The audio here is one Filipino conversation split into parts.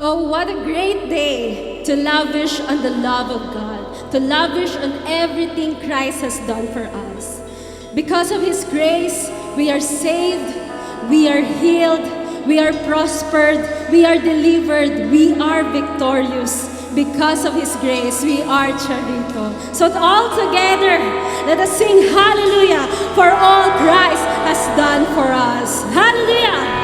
Oh, what a great day to lavish on the love of God, to lavish on everything Christ has done for us. Because of His grace, we are saved, we are healed, we are prospered, we are delivered, we are victorious. Because of His grace, we are Charito. So all together, let us sing hallelujah for all Christ has done for us. Hallelujah!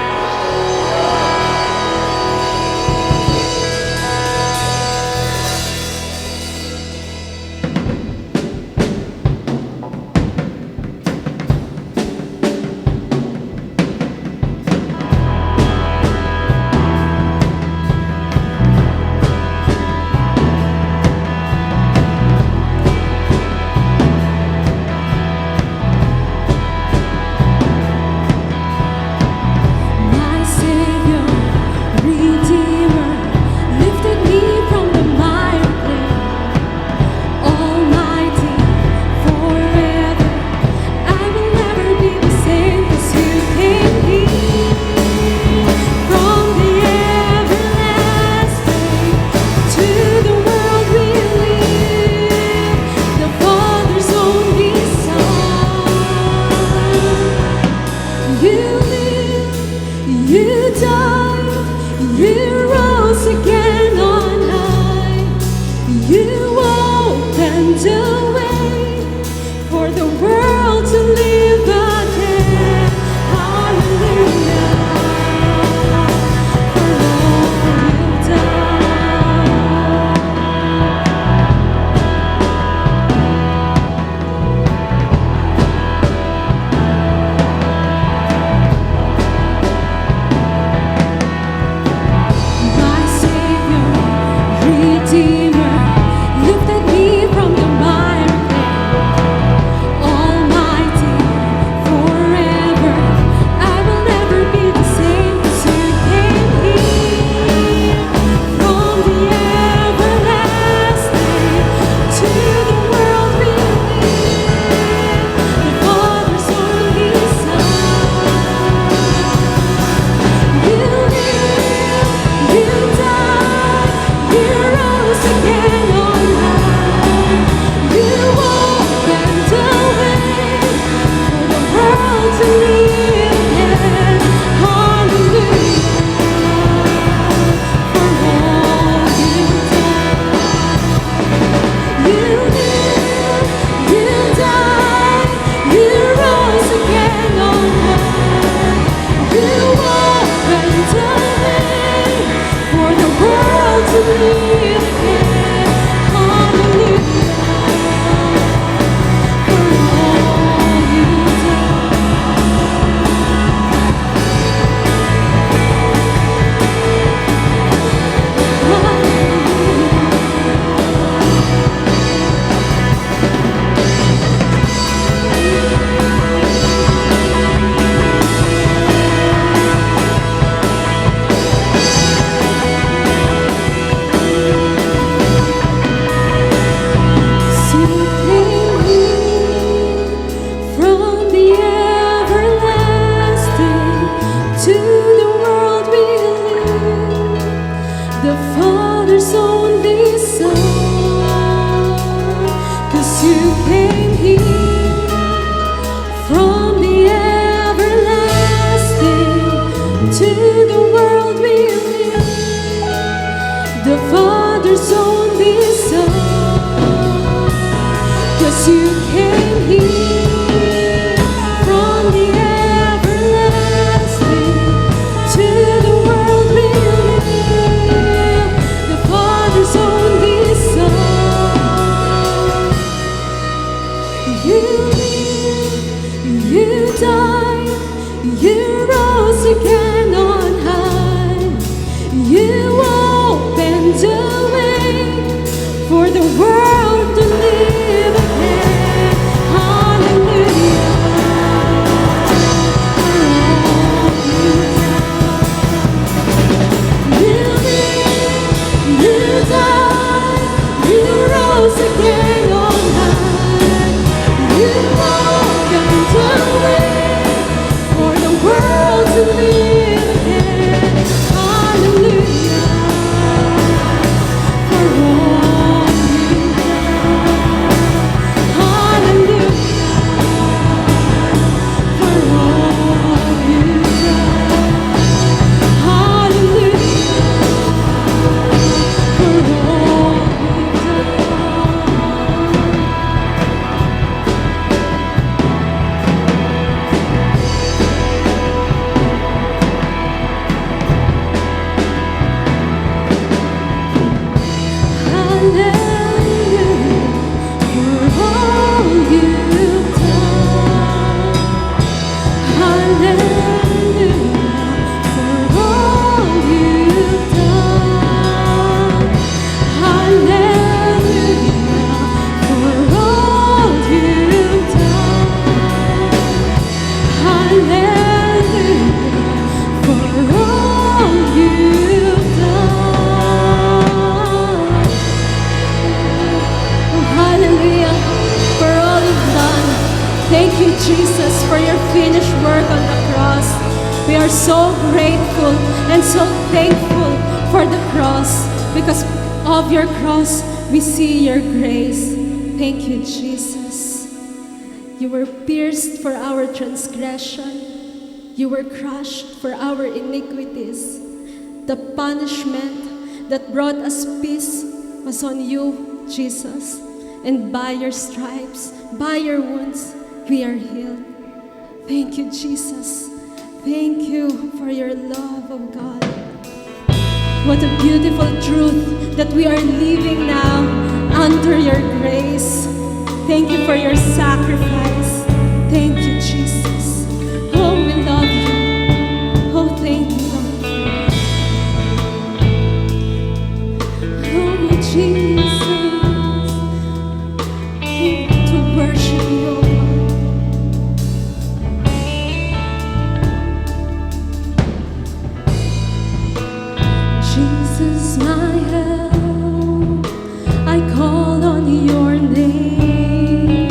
Again on high, you walk and away. Jesus, for your finished work on the cross. We are so grateful and so thankful for the cross. Because of your cross, we see your grace. Thank you, Jesus. You were pierced for our transgression. You were crushed for our iniquities. The punishment that brought us peace was on you, Jesus. And by your stripes, by your wounds, we are healed. Thank you, Jesus. Thank you for your love, oh God. What a beautiful truth that we are living now under your grace. Thank you for your sacrifice. Thank you, Jesus. Oh, we love you. Oh, thank you, Lord. Oh, Jesus. To worship you, oh God. Jesus, my help, I call on your name.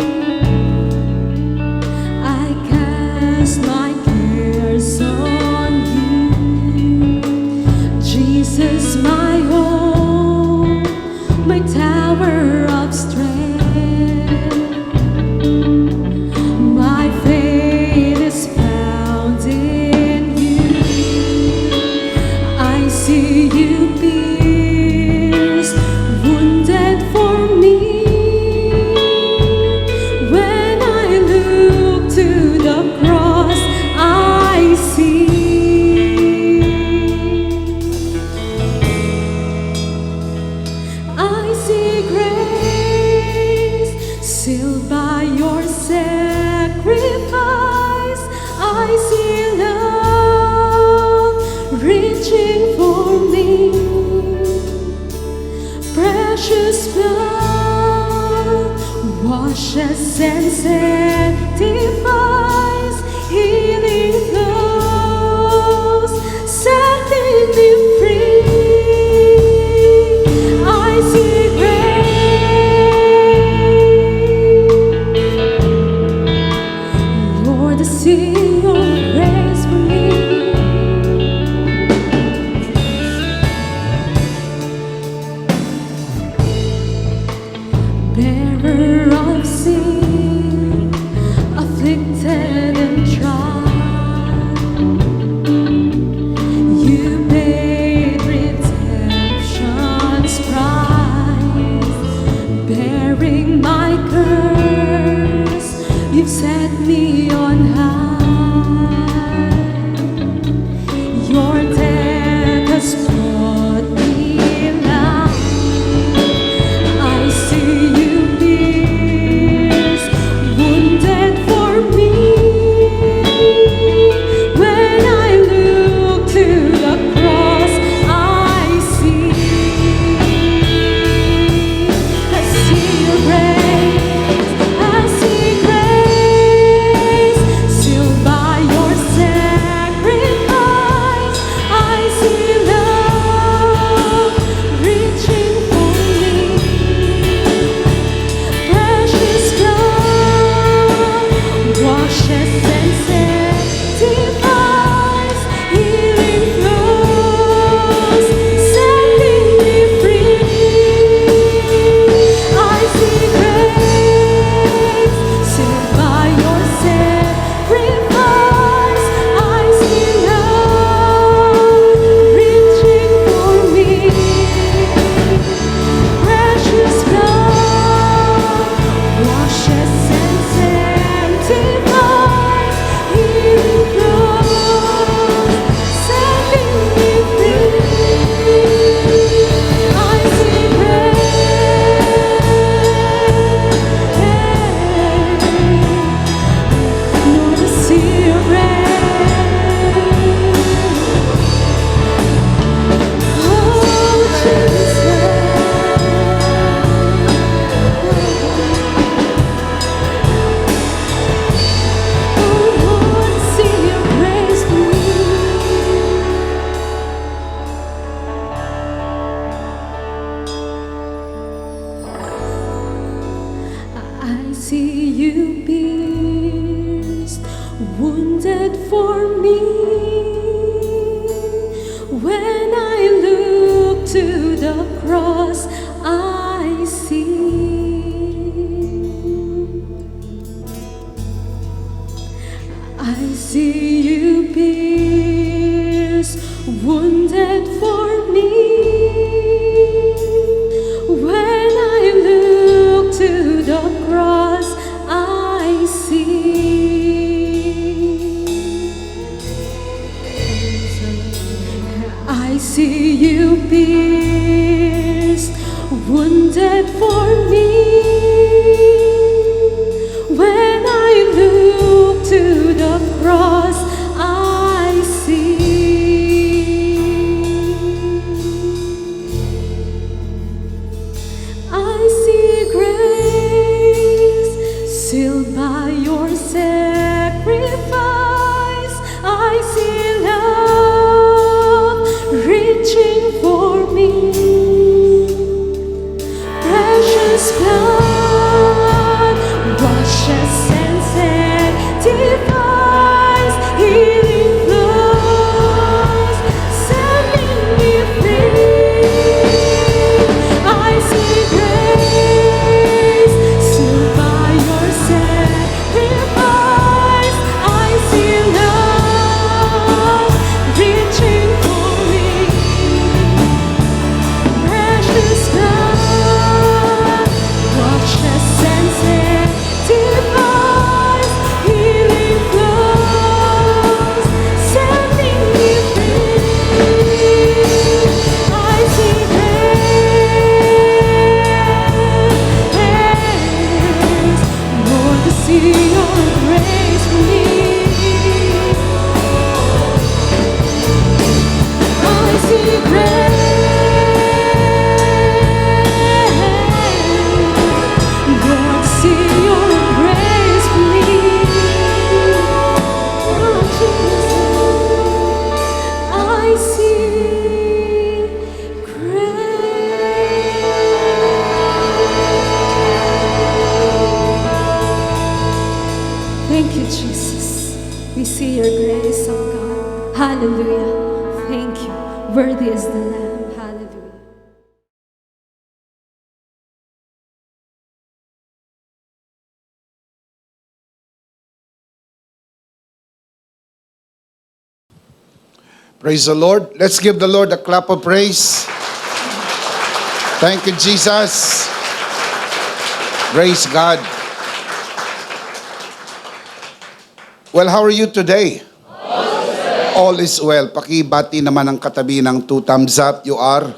I cast my cares on you. Jesus, my hope, my tower of strength. My faith is found in you. I see you pierced, wounded for me. When I look to the cross, I see grace sealed by your sacrifice. I see love reaching for me. Precious blood washes and sanctifies. Healing flows, setting me free. I see grace. Lord, I see your grace for me. Bearer of sin, afflicted and tried, you paid redemption's price. Bearing my curse, you've set me on high. Your death has brought me life. I see you pierced, wounded for me. When I look to the cross, I see your grace. I see grace sealed by your sacrifice. I see love reaching for me. Precious blood washes and sanctifies. Healing flows, setting me free. I see grace sealed by your sacrifice. I see love reaching for me. Precious blood washes and sanctifies. Healing flows, setting me free. I see grace. Lord, I see your grace. Oh, Jesus. Oh, Lord, see your grace for me. I see you pierced, wounded for me. When I look to the cross, I see you pierced, wounded for me. When I look to the cross, I see you pierced, wounded for me. When I look to the cross, I see grace sealed by your sacrifice. I see love reaching for me. Precious blood washes and sanctifies, healing flows, setting me free. I see grace sealed by your sacrifice. I see love reaching for me. Precious blood washes and sanctifies, healing flows, setting me free. I see grace, Lord, to see your grace for me. I see grace, Lord, see your grace for me. Oh, Jesus, I see grace. Thank you, Jesus. We see your grace, oh God. Hallelujah. Thank you. Worthy is the Lamb. Hallelujah. Praise the Lord. Let's give the Lord a clap of praise. Thank you, Jesus. Praise God. Well, how are you today? All is well. Pakibati naman ang katabi ng 2 thumbs up. You are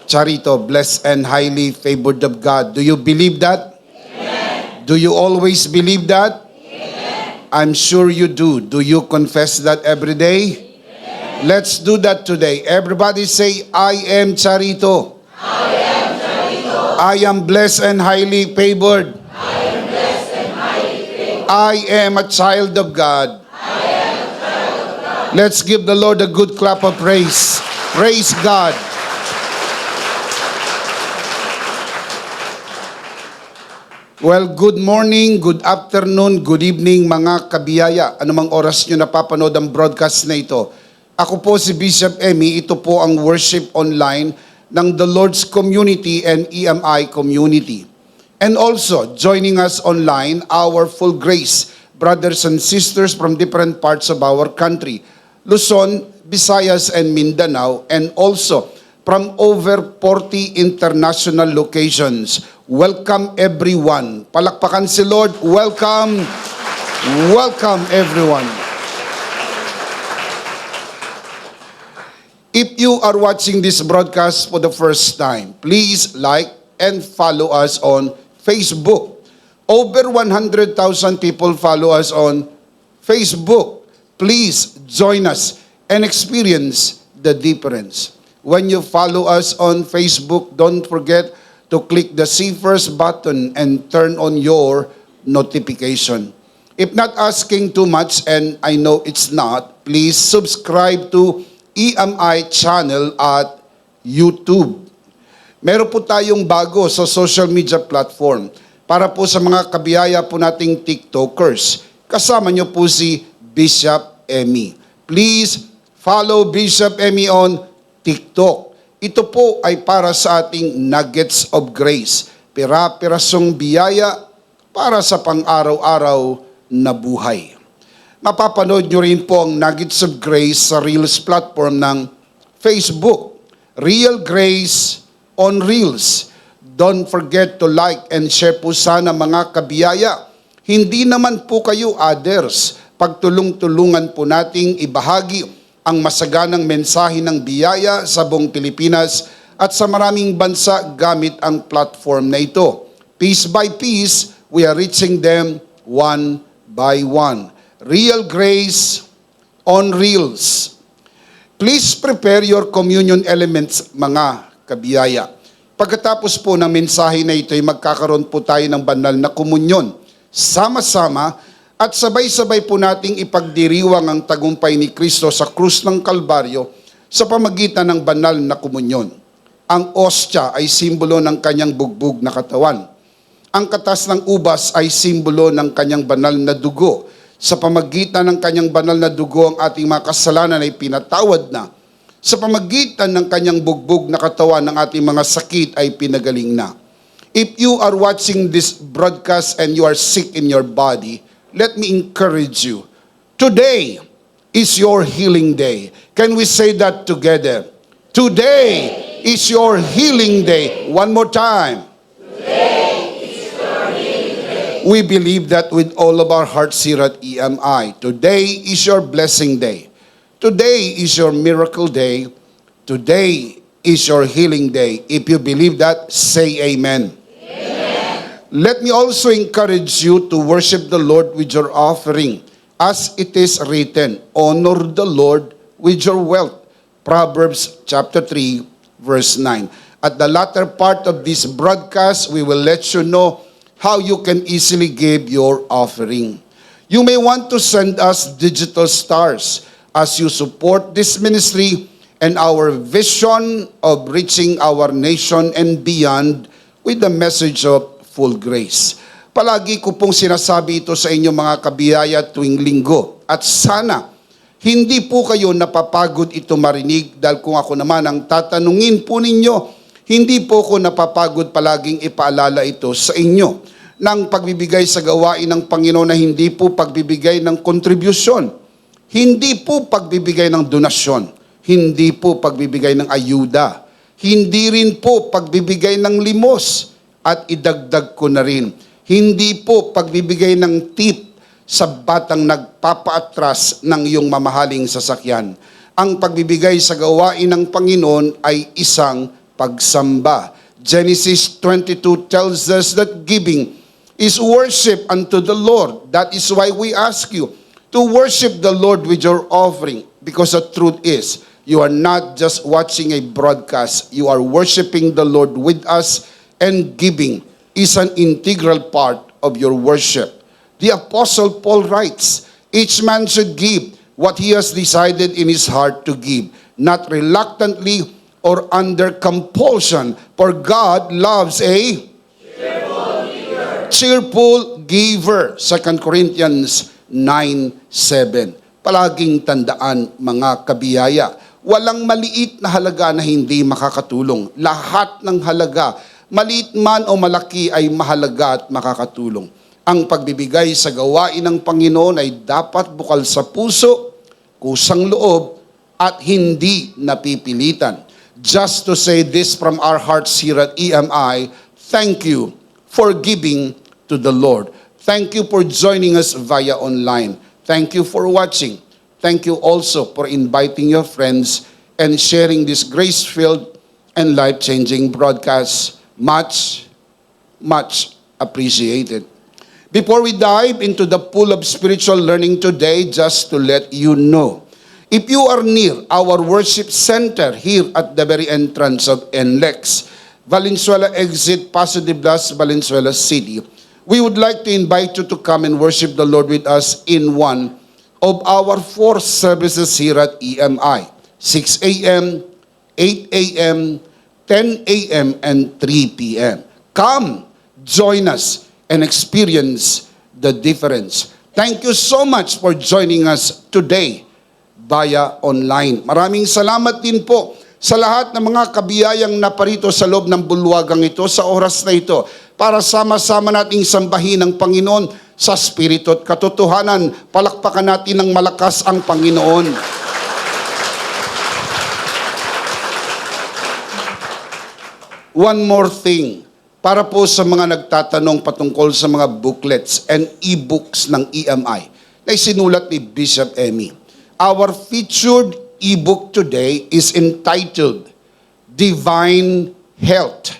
Charito, blessed and highly favored of God. Do you believe that? Amen. Do you always believe that? Amen. I'm sure you do. Do you confess that every day? Amen. Let's do that today. Everybody say, I am Charito. I am Charito. I am blessed and highly favored. I am blessed and highly favored. I am a child of God. I am a child of God. Let's give the Lord a good clap of praise. Praise God. Well, good morning, good afternoon, good evening mga kabiyaya. Anumang oras nyo napapanood ang broadcast na ito. Ako po si Bishop Emmy. Ito po ang worship online ng The Lord's Community and EMI Community. And also, joining us online, our full grace brothers and sisters from different parts of our country. Luzon, Visayas, and Mindanao, and also from over 40 international locations. Welcome everyone. Palakpakan si Lord. Welcome. Welcome everyone. If you are watching this broadcast for the first time, please like and follow us on Facebook. Over 100,000 people follow us on Facebook. Please join us and experience the difference. When you follow us on Facebook, don't forget to click the See First button and turn on your notification. If not asking too much, and I know it's not, please subscribe to EMI channel at YouTube. Meron po tayong bago sa social media platform para po sa mga kabiyaya po nating TikTokers. Kasama niyo po si Bishop Emmy. Please follow Bishop Emmy on TikTok. Ito po ay para sa ating nuggets of grace. Pira-pirasong biyaya para sa pang-araw-araw na buhay. Mapapanood nyo rin po ang Nuggets of Grace sa Reels platform ng Facebook. Real Grace on Reels. Don't forget to like and share po sana mga kabiyaya. Hindi naman po kayo others. Pagtulong-tulungan po nating ibahagi ang masaganang mensahe ng biyaya sa buong Pilipinas at sa maraming bansa gamit ang platform na ito. Piece by piece, we are reaching them one by one. Real Grace on Reels. Please prepare your communion elements, mga kabiyaya. Pagkatapos po ng mensahe na ito, ay magkakaroon po tayo ng banal na komunyon. Sama-sama at sabay-sabay po nating ipagdiriwang ang tagumpay ni Kristo sa krus ng Kalbaryo sa pamagitan ng banal na komunyon. Ang ostya ay simbolo ng kanyang bugbog na katawan. Ang katas ng ubas ay simbolo ng kanyang banal na dugo. Sa pamagitan ng kanyang banal na dugo, ang ating mga kasalanan ay pinatawad na. Sa pamagitan ng kanyang bugbog na katawan, ng ating mga sakit ay pinagaling na. If you are watching this broadcast and you are sick in your body, let me encourage you. Today is your healing day. Can we say that together? Today is your healing day. One more time. We believe that with all of our hearts here at EMI. Today is your blessing day. Today is your miracle day. Today is your healing day. If you believe that, say amen. Amen. Let me also encourage you to worship the Lord with your offering. As it is written, honor the Lord with your wealth. Proverbs chapter 3, verse 9. At the latter part of this broadcast, we will let you know how you can easily give your offering. You may want to send us digital stars as you support this ministry and our vision of reaching our nation and beyond with the message of full grace. Palagi ko pong sinasabi ito sa inyo mga kabiyaya tuwing linggo. At sana, hindi po kayo napapagod ito marinig dahil kung ako naman ang tatanungin po ninyo, hindi po ko napapagod palaging ipaalala ito sa inyo ng pagbibigay sa gawain ng Panginoon na hindi po pagbibigay ng kontribusyon, hindi po pagbibigay ng donasyon, hindi po pagbibigay ng ayuda, hindi rin po pagbibigay ng limos, at idagdag ko na rin, hindi po pagbibigay ng tip sa batang nagpapaatras ng iyong mamahaling sasakyan. Ang pagbibigay sa gawain ng Panginoon ay isang pagsamba. Genesis 22 tells us that giving is worship unto the Lord. That is why we ask you to worship the Lord with your offering. Because the truth is, you are not just watching a broadcast, you are worshiping the Lord with us, and giving is an integral part of your worship. The Apostle Paul writes, each man should give what he has decided in his heart to give, not reluctantly or under compulsion, for God loves a cheerful giver. 2 Corinthians 9:7. Palaging tandaan mga kabiyaya, walang maliit na halaga na hindi makakatulong. Lahat ng halaga, maliit man o malaki, ay mahalaga at makakatulong. Ang pagbibigay sa gawain ng Panginoon ay dapat bukal sa puso, kusang loob, at hindi napipilitan. Just to say this from our hearts here at EMI, thank you for giving to the Lord. Thank you for joining us via online. Thank you for watching. Thank you also for inviting your friends and sharing this grace-filled and life-changing broadcast. Much, much appreciated. Before we dive into the pool of spiritual learning today, just to let you know, if you are near our worship center here at the very entrance of NLEX, Valenzuela exit, Paso de Blas, Valenzuela City, we would like to invite you to come and worship the Lord with us in one of our 4 services here at EMI, 6 a.m., 8 a.m., 10 a.m., and 3 p.m. Come, join us, and experience the difference. Thank you so much for joining us today via online. Maraming salamat din po sa lahat ng mga kabiyayang naparito sa loob ng bulwagang ito sa oras na ito para sama-sama nating sambahin ang Panginoon sa Espiritu at katotohanan. Palakpakan natin ng malakas ang Panginoon. One more thing, para po sa mga nagtatanong patungkol sa mga booklets and e-books ng EMI na isinulat ni Bishop Emmy. Our featured e-book today is entitled Divine Health,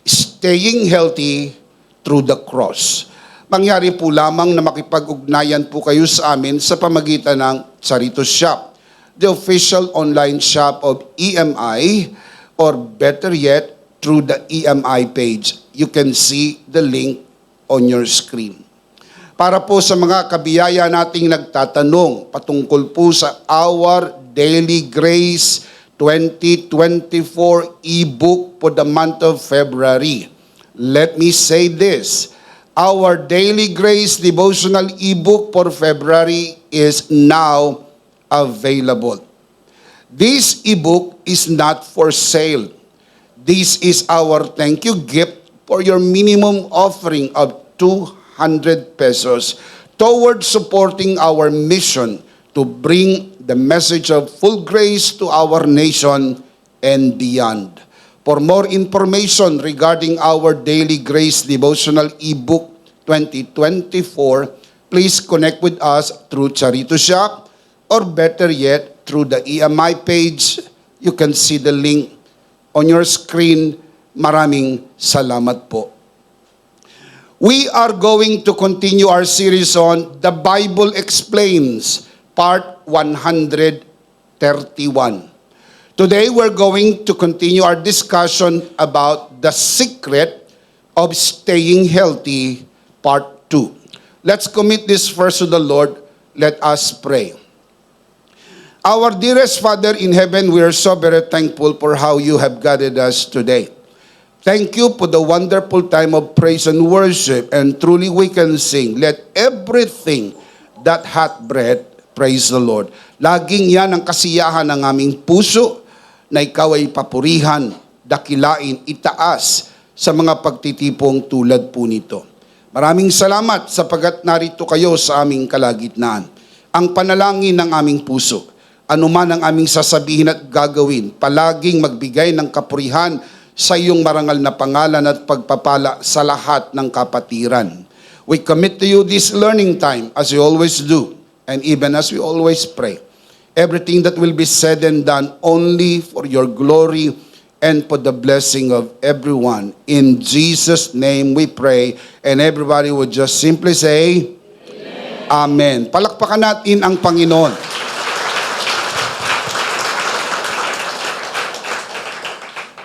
Staying Healthy Through the Cross. Mangyari po lamang na makipag-ugnayan po kayo sa amin sa pamagitan ng Charito Shop, the official online shop of EMI, or better yet, through the EMI page. You can see the link on your screen. Para po sa mga kabiyaya nating nagtatanong patungkol po sa Our Daily Grace 2024 e-book for the month of February, let me say this. Our Daily Grace devotional e-book for February is now available. This e-book is not for sale. This is our thank you gift for your minimum offering of 200 pesos towards supporting our mission to bring the message of full grace to our nation and beyond. For more information regarding our Daily Grace Devotional e-book 2024, please connect with us through Charito Shop, or better yet, through the EMI page. You can see the link on your screen. Maraming salamat po. We are going to continue our series on The Bible Explains, Part 131. Today, we're going to continue our discussion about the secret of staying healthy, Part 2. Let's commit this first to the Lord. Let us pray. Our dearest Father in heaven, we are so very thankful for how you have guided us today. Thank you for the wonderful time of praise and worship, and truly we can sing, let everything that hath breath praise the Lord. Laging yan ang kasiyahan ng aming puso, na ikaw ay papurihan, dakilain, itaas sa mga pagtitipong tulad po nito. Maraming salamat sapagat narito kayo sa aming kalagitnaan. Ang panalangin ng aming puso, anuman ang aming sasabihin at gagawin, palaging magbigay ng kapurihan sa iyong marangal na pangalan at pagpapala sa lahat ng kapatiran. We commit to you this learning time as we always do, and even as we always pray. Everything that will be said and done only for your glory and for the blessing of everyone. In Jesus' name we pray, and everybody would just simply say, Amen. Palakpakan natin ang Panginoon.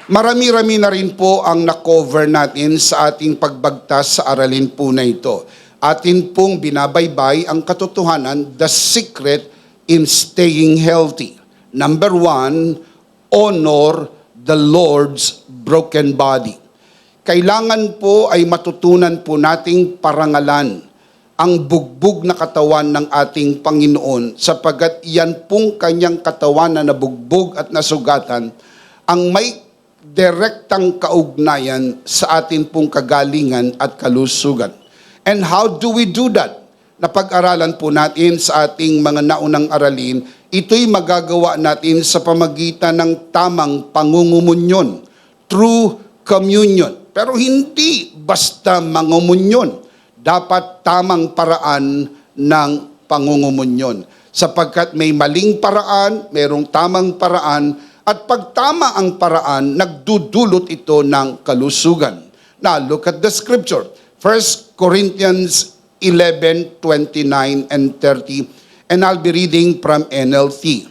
Marami-rami na rin po ang na-cover natin sa ating pagbagtas sa aralin po na ito. Atin pong binabaybay ang katotohanan, the secret in staying healthy. Number 1, honor the Lord's broken body. Kailangan po ay matutunan po nating parangalan ang bugbog na katawan ng ating Panginoon, sapagat yan pong kanyang katawan na nabugbog at nasugatan ang may direktang kaugnayan sa atin pong kagalingan at kalusugan. And how do we do that? Napag-aralan po natin sa ating mga naunang aralin, ito'y magagawa natin sa pamagitan ng tamang pangungumunyon, true communion. Pero hindi basta mangumunyon. Dapat tamang paraan ng pangungumunyon. Sapagkat may maling paraan, mayroong tamang paraan, at pag tama ang paraan, nagdudulot ito ng kalusugan. Now, look at the scripture. 1 Corinthians 11:29 and 30, and I'll be reading from NLT.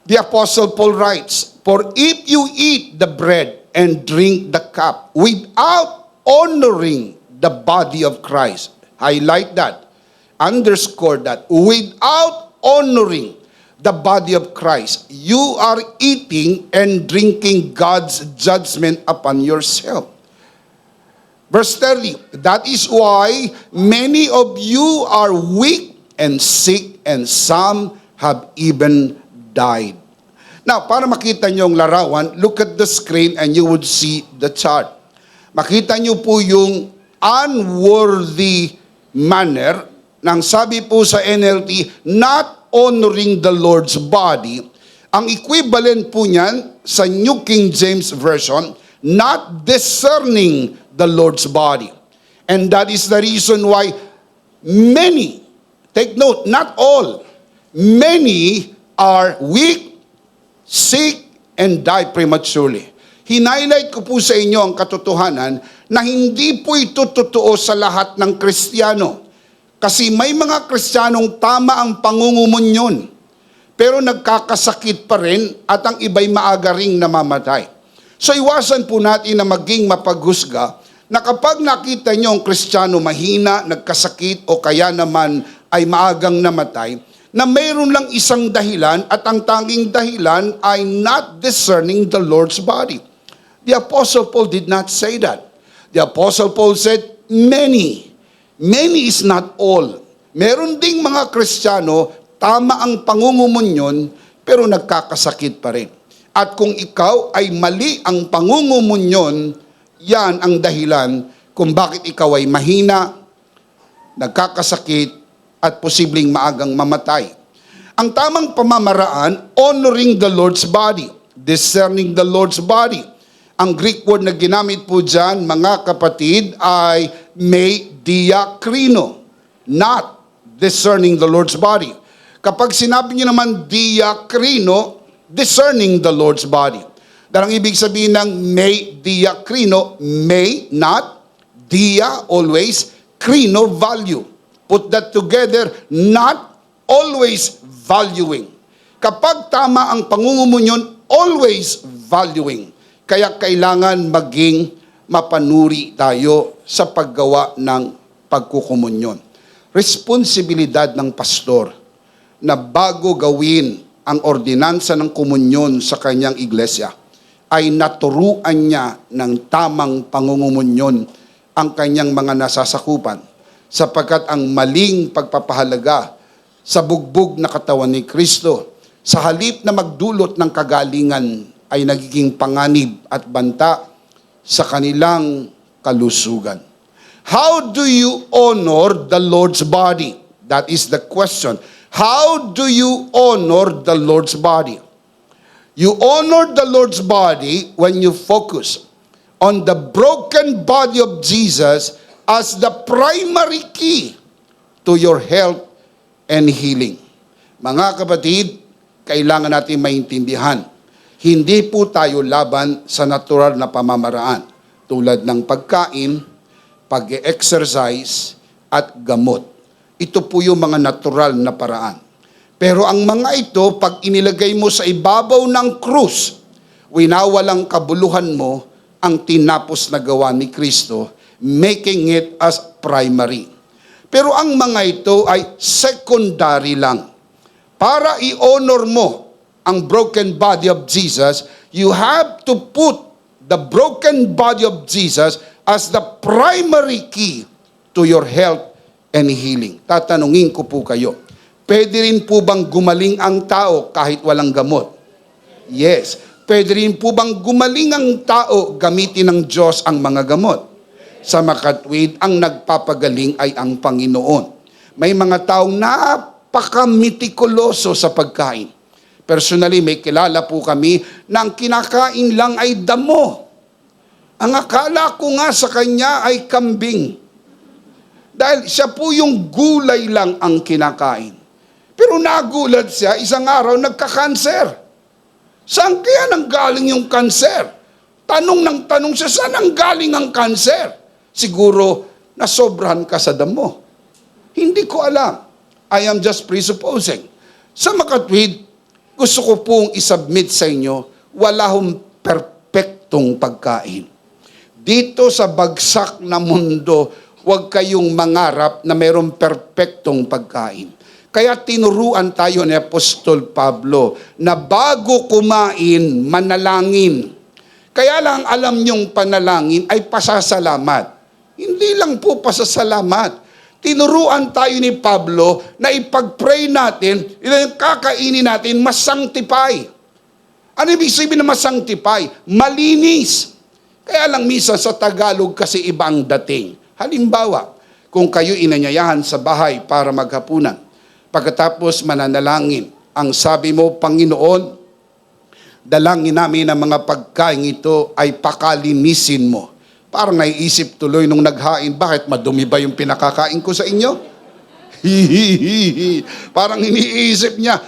The Apostle Paul writes, "For if you eat the bread and drink the cup without honoring the body of Christ," highlight that, underscore that, without honoring the body of Christ, you are eating and drinking God's judgment upon yourself. Verse 30, that is why many of you are weak and sick, and some have even died. Now, para makita nyo ang larawan, look at the screen and you would see the chart. Makita nyo po yung unworthy manner ng sabi po sa NLT, not honoring the Lord's body. Ang equivalent po niyan sa New King James Version, not discerning the Lord's body. And that is the reason why many, take note, not all, many are weak, sick, and die prematurely. Hinighlight ko po sa inyo ang katotohanan na hindi po ito totoo sa lahat ng Kristiyano. Kasi may mga Kristiyanong tama ang pangungumunyon, pero nagkakasakit pa rin at ang iba'y maaga ring namamatay. So iwasan po natin na maging mapaghusga na kapag nakita nyo ang Kristiyano mahina, nagkasakit o kaya naman ay maagang namatay, na mayroon lang isang dahilan at ang tanging dahilan ay not discerning the Lord's body. The Apostle Paul did not say that. The Apostle Paul said, many. Many is not all. Meron ding mga Kristiyano, tama ang pangungumunyon, pero nagkakasakit pa rin. At kung ikaw ay mali ang pangungumunyon, yan ang dahilan kung bakit ikaw ay mahina, nagkakasakit, at posibleng maagang mamatay. Ang tamang pamamaraan, honoring the Lord's body, discerning the Lord's body. Ang Greek word na ginamit po dyan, mga kapatid, ay may diakrino, not discerning the Lord's body. Kapag sinabi niyo naman diakrino, discerning the Lord's body. Dahil ang ibig sabihin ng may diakrino, may, not, dia, always, krino, value. Put that together, not always valuing. Kapag tama ang pangungumunyon, always valuing. Kaya kailangan maging mapanuri tayo sa paggawa ng pagkukumunyon. Responsibilidad ng pastor na bago gawin ang ordinansa ng komunyon sa kanyang iglesia, ay naturuan niya ng tamang pangungumunyon ang kanyang mga nasasakupan, sapagkat ang maling pagpapahalaga sa bugbog na katawan ni Kristo, sa halip na magdulot ng kagalingan, ay nagiging panganib at banta sa kanilang kalusugan. How do you honor the Lord's body? That is the question. How do you honor the Lord's body? You honor the Lord's body when you focus on the broken body of Jesus as the primary key to your health and healing. Mga kapatid, kailangan natin maintindihan, hindi po tayo laban sa natural na pamamaraan tulad ng pagkain, pag-exercise, at gamot. Ito po yung mga natural na paraan. Pero ang mga ito, pag inilagay mo sa ibabaw ng krus, winawalang kabuluhan mo ang tinapos na gawa ni Kristo, making it as primary. Pero ang mga ito ay secondary lang. Para i-honor mo ang broken body of Jesus, you have to put the broken body of Jesus as the primary key to your health and healing. Tatanungin ko po kayo, pwede rin po bang gumaling ang tao kahit walang gamot? Yes. Pwede rin po bang gumaling ang tao gamitin ng Diyos ang mga gamot? Sa makatwid, ang nagpapagaling ay ang Panginoon. May mga taong napaka-mitikuloso sa pagkain. Personally, may kilala po kami na ang kinakain lang ay damo. Ang akala ko nga sa kanya ay kambing. Dahil siya po yung gulay lang ang kinakain. Pero nagulat siya, isang araw nagka-cancer. Saan kaya nanggaling yung cancer? Tanong ng tanong siya, saan nanggaling ang cancer? Siguro, nasobrahan ka sa damo. Hindi ko alam. I am just presupposing. Sa makatwid, gusto ko pong isubmit sa inyo, wala hong perpektong pagkain. Dito sa bagsak na mundo, huwag kayong mangarap na mayroong perpektong pagkain. Kaya tinuruan tayo ni Apostol Pablo na bago kumain, manalangin. Kaya lang alam niyong panalangin ay pasasalamat. Hindi lang po pasasalamat. Tinuruan tayo ni Pablo na ipag-pray natin, yung kakainin natin, masanctify. Ano ibig sabihin na masanctify? Malinis. Kaya lang misa sa Tagalog kasi ibang dating. Halimbawa, kung kayo inanyayahan sa bahay para maghapunan, pagkatapos mananalangin, ang sabi mo, Panginoon, dalangin namin ang mga pagkain ito ay pakalinisin mo. Parang naiisip tuloy nung naghain, bakit madumi ba yung pinakakain ko sa inyo? Parang iniisip niya,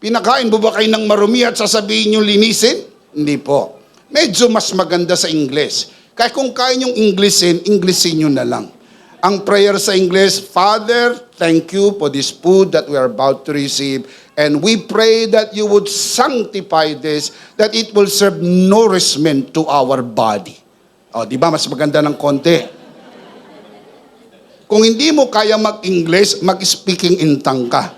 pinakain mo ba kayo ng marumi at sasabihin nyo linisin? Hindi po. Medyo mas maganda sa Ingles. Kaya kung kaya nyong Inglesin nyo na lang. Ang prayer sa Ingles, Father, thank you for this food that we are about to receive. And we pray that you would sanctify this, that it will serve nourishment to our body. Di ba? Mas maganda ng konti. Kung hindi mo kaya mag-English, mag-speaking in tongue ka.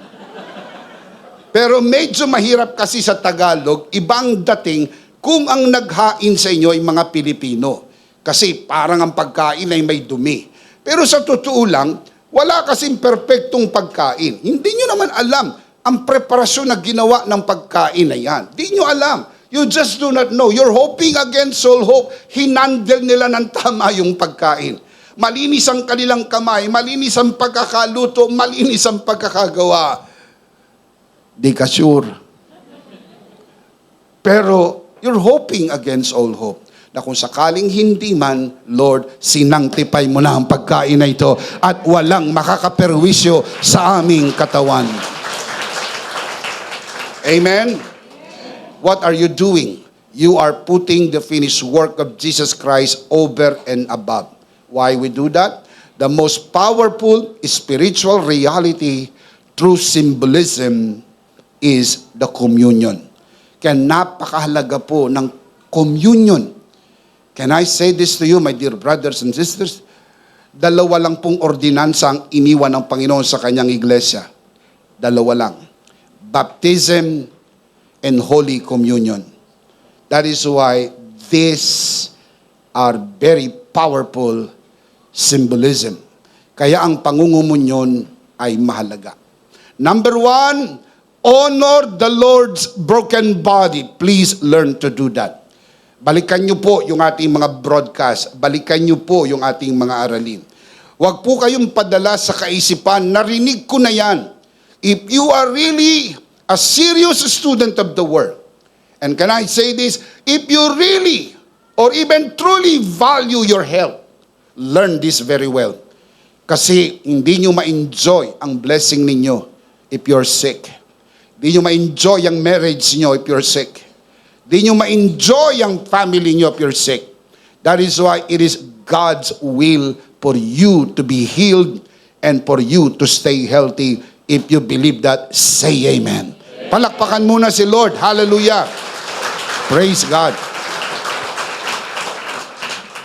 Pero medyo mahirap kasi sa Tagalog, ibang dating kung ang naghain sa inyo ay mga Pilipino. Kasi parang ang pagkain ay may dumi. Pero sa totoo lang, wala kasing perpektong pagkain. Hindi nyo naman alam ang preparasyon na ginawa ng pagkain na yan. Hindi nyo alam. You just do not know. You're hoping against all hope. Hinandle nila ng tama yung pagkain. Malinis ang kanilang kamay, malinis ang pagkakaluto, malinis ang pagkakagawa. Di ka sure. Pero you're hoping against all hope. Na kung sakaling hindi man, Lord, sinangtipay mo na ang pagkain na ito at walang makakaperwisyo sa aming katawan. Amen? What are you doing? You are putting the finished work of Jesus Christ over and above. Why we do that? The most powerful spiritual reality through symbolism is the communion. Kaya napakahalaga po ng communion. Can I say this to you, my dear brothers and sisters? Dalawa lang pong ordinansa ang iniwan ng Panginoon sa kanyang iglesia. Dalawa lang. Baptism and Holy Communion. That is why these are very powerful symbolism. Kaya ang pangungumunyon ay mahalaga. Number 1, honor the Lord's broken body. Please learn to do that. Balikan niyo po yung ating mga broadcast. Balikan niyo po yung ating mga aralin. Huwag po kayong padala sa kaisipan, narinig ko na yan. If you are really a serious student of the Word. And can I say this? If you really or even truly value your health, learn this very well. Kasi hindi nyo ma-enjoy ang blessing ninyo if you're sick. Hindi nyo ma-enjoy ang marriage nyo if you're sick. Hindi nyo ma-enjoy ang family nyo if you're sick. That is why it is God's will for you to be healed and for you to stay healthy. If you believe that, say amen. Palakpakan muna si Lord. Hallelujah. Praise God.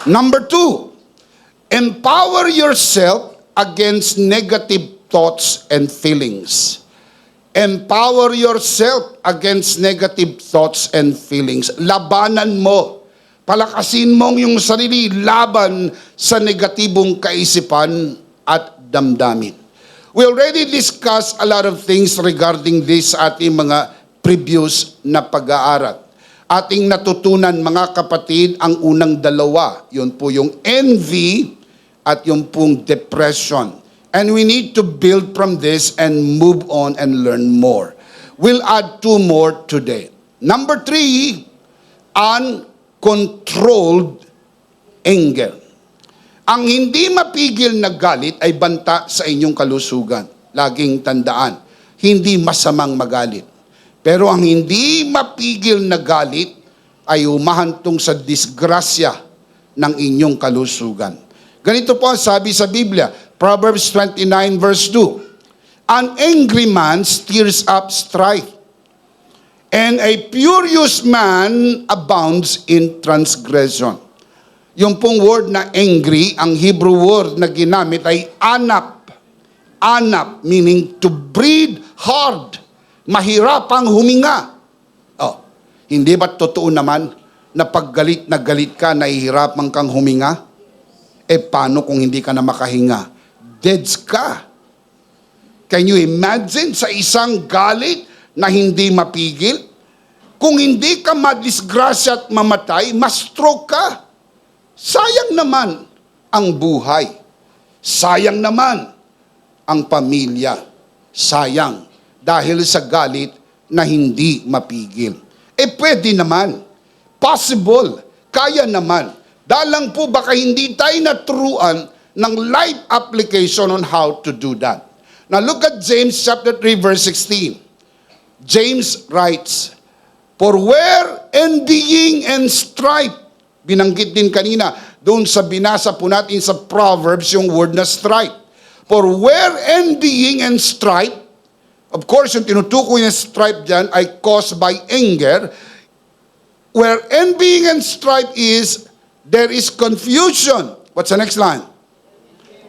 Number 2, empower yourself against negative thoughts and feelings. Empower yourself against negative thoughts and feelings. Labanan mo. Palakasin mong yung sarili laban sa negatibong kaisipan at damdamin. We already discussed a lot of things regarding this sa ating mga previous na pag-aaral. Ating natutunan mga kapatid ang unang dalawa. Yun po yung envy at yung pong depression. And we need to build from this and move on and learn more. We'll add 2 more today. Number 3, uncontrolled anger. Ang hindi mapigil na galit ay banta sa inyong kalusugan. Laging tandaan, hindi masamang magalit. Pero ang hindi mapigil na galit ay humahantong sa disgrasya ng inyong kalusugan. Ganito po ang sabi sa Biblia, Proverbs 29 verse 2. An angry man stirs up strife, and a furious man abounds in transgression. Yung pong word na angry, ang Hebrew word na ginamit ay anap. Anap, meaning to breathe hard. Mahirapang huminga. Hindi ba totoo naman na pag galit ka, nahihirapan kang huminga? Paano kung hindi ka na makahinga? Deads ka. Can you imagine sa isang galit na hindi mapigil? Kung hindi ka madisgrasya at mamatay, ma-stroke ka. Sayang naman ang buhay. Sayang naman ang pamilya. Sayang dahil sa galit na hindi mapigil. Pwede naman. Possible. Kaya naman. Dalang po baka hindi tayo naturuan ng life application on how to do that. Now look at James chapter 3 verse 16. James writes, "For where envying and strife," binanggit din kanina, doon sa binasa po natin sa Proverbs yung word na strife. "For where envying and strife," of course, yung tinutukoy na strife dyan ay caused by anger. Where envying and strife is, there is confusion. What's the next line?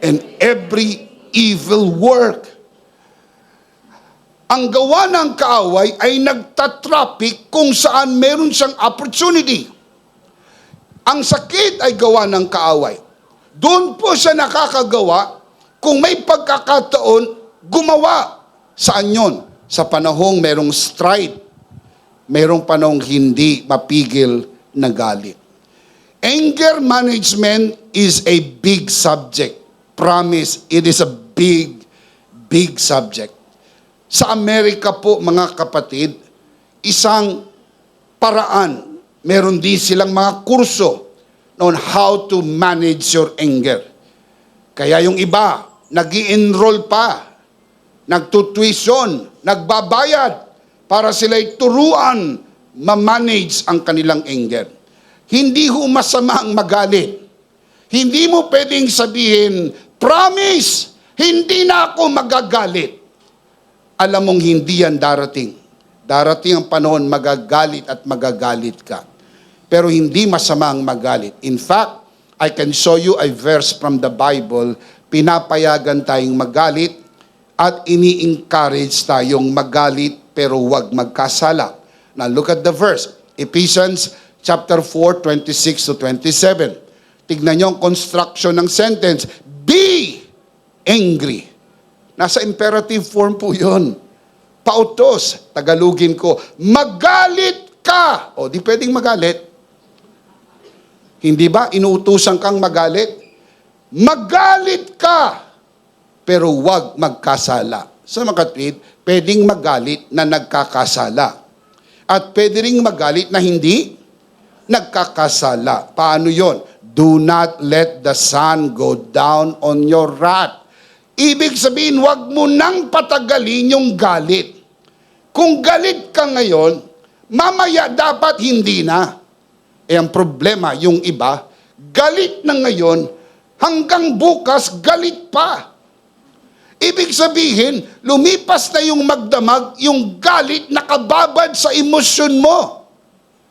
"And every evil work." Ang gawa ng kaaway ay nagtatraffic kung saan meron siyang opportunity. Ang sakit ay gawa ng kaaway. Doon po siya nakakagawa kung may pagkakataon gumawa. Saan yon? Sa panahong merong strife, merong panahong hindi mapigil na galit. Anger management is a big subject. Promise, it is a big, big subject. Sa Amerika po, mga kapatid, isang paraan, meron din silang mga kurso on how to manage your anger. Kaya yung iba, nag-i-enroll pa, nagtutuition, nagbabayad para sila'y turuan ma-manage ang kanilang anger. Hindi ho masama ang magalit. Hindi mo pwedeng sabihin, "Promise, hindi na ako magagalit." Alam mong hindi yan darating. Darating ang panahon, magagalit at magagalit ka. Pero hindi masama ang magalit. In fact, I can show you a verse from the Bible, pinapayagan tayong magalit at ini-encourage tayong magalit pero huwag magkasala. Now look at the verse. Ephesians chapter 4, 26 to 27. Tignan niyo ang construction ng sentence. Be angry. Nasa imperative form po yun. Pautos, Tagalogin ko, magalit ka. O, di pwedeng magalit. Hindi ba inuutusan kang magalit? Magalit ka, pero huwag magkasala. Sa mga kapatid, pwedeng magalit na nagkakasala. At pwede ring magalit na hindi nagkakasala. Paano yon? Do not let the sun go down on your wrath. Ibig sabihin, wag mo nang patagalin yung galit. Kung galit ka ngayon, mamaya dapat hindi na. Ang problema, yung iba, galit na ngayon, hanggang bukas, galit pa. Ibig sabihin, lumipas na yung magdamag, yung galit nakababad sa emosyon mo.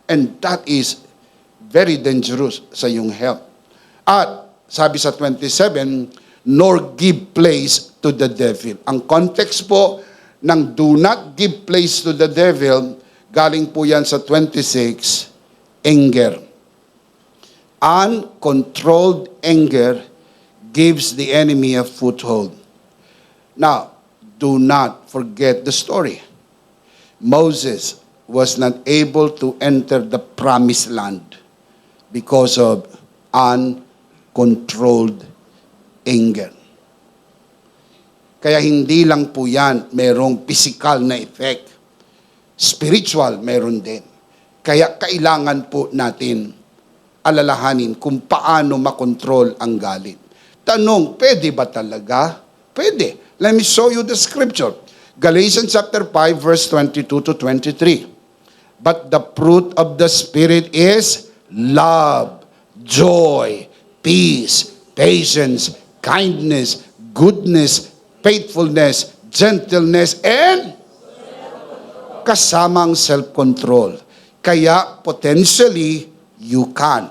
And that is very dangerous sa iyong health. At sabi sa 27, nor give place to the devil. Ang context po ng do not give place to the devil, galing po yan sa 26, anger. Uncontrolled anger gives the enemy a foothold. Now, do not forget the story. Moses was not able to enter the promised land because of uncontrolled anger. Kaya hindi lang po yan merong physical na effect. Spiritual meron din. Kaya kailangan po natin alalahanin kung paano makontrol ang galit. Tanong, pwede ba talaga? Pwede. Let me show you the scripture. Galatians chapter 5 verse 22 to 23. But the fruit of the Spirit is love, joy, peace, patience, kindness, goodness, faithfulness, gentleness, and kasamang self-control. Kaya potentially, you can.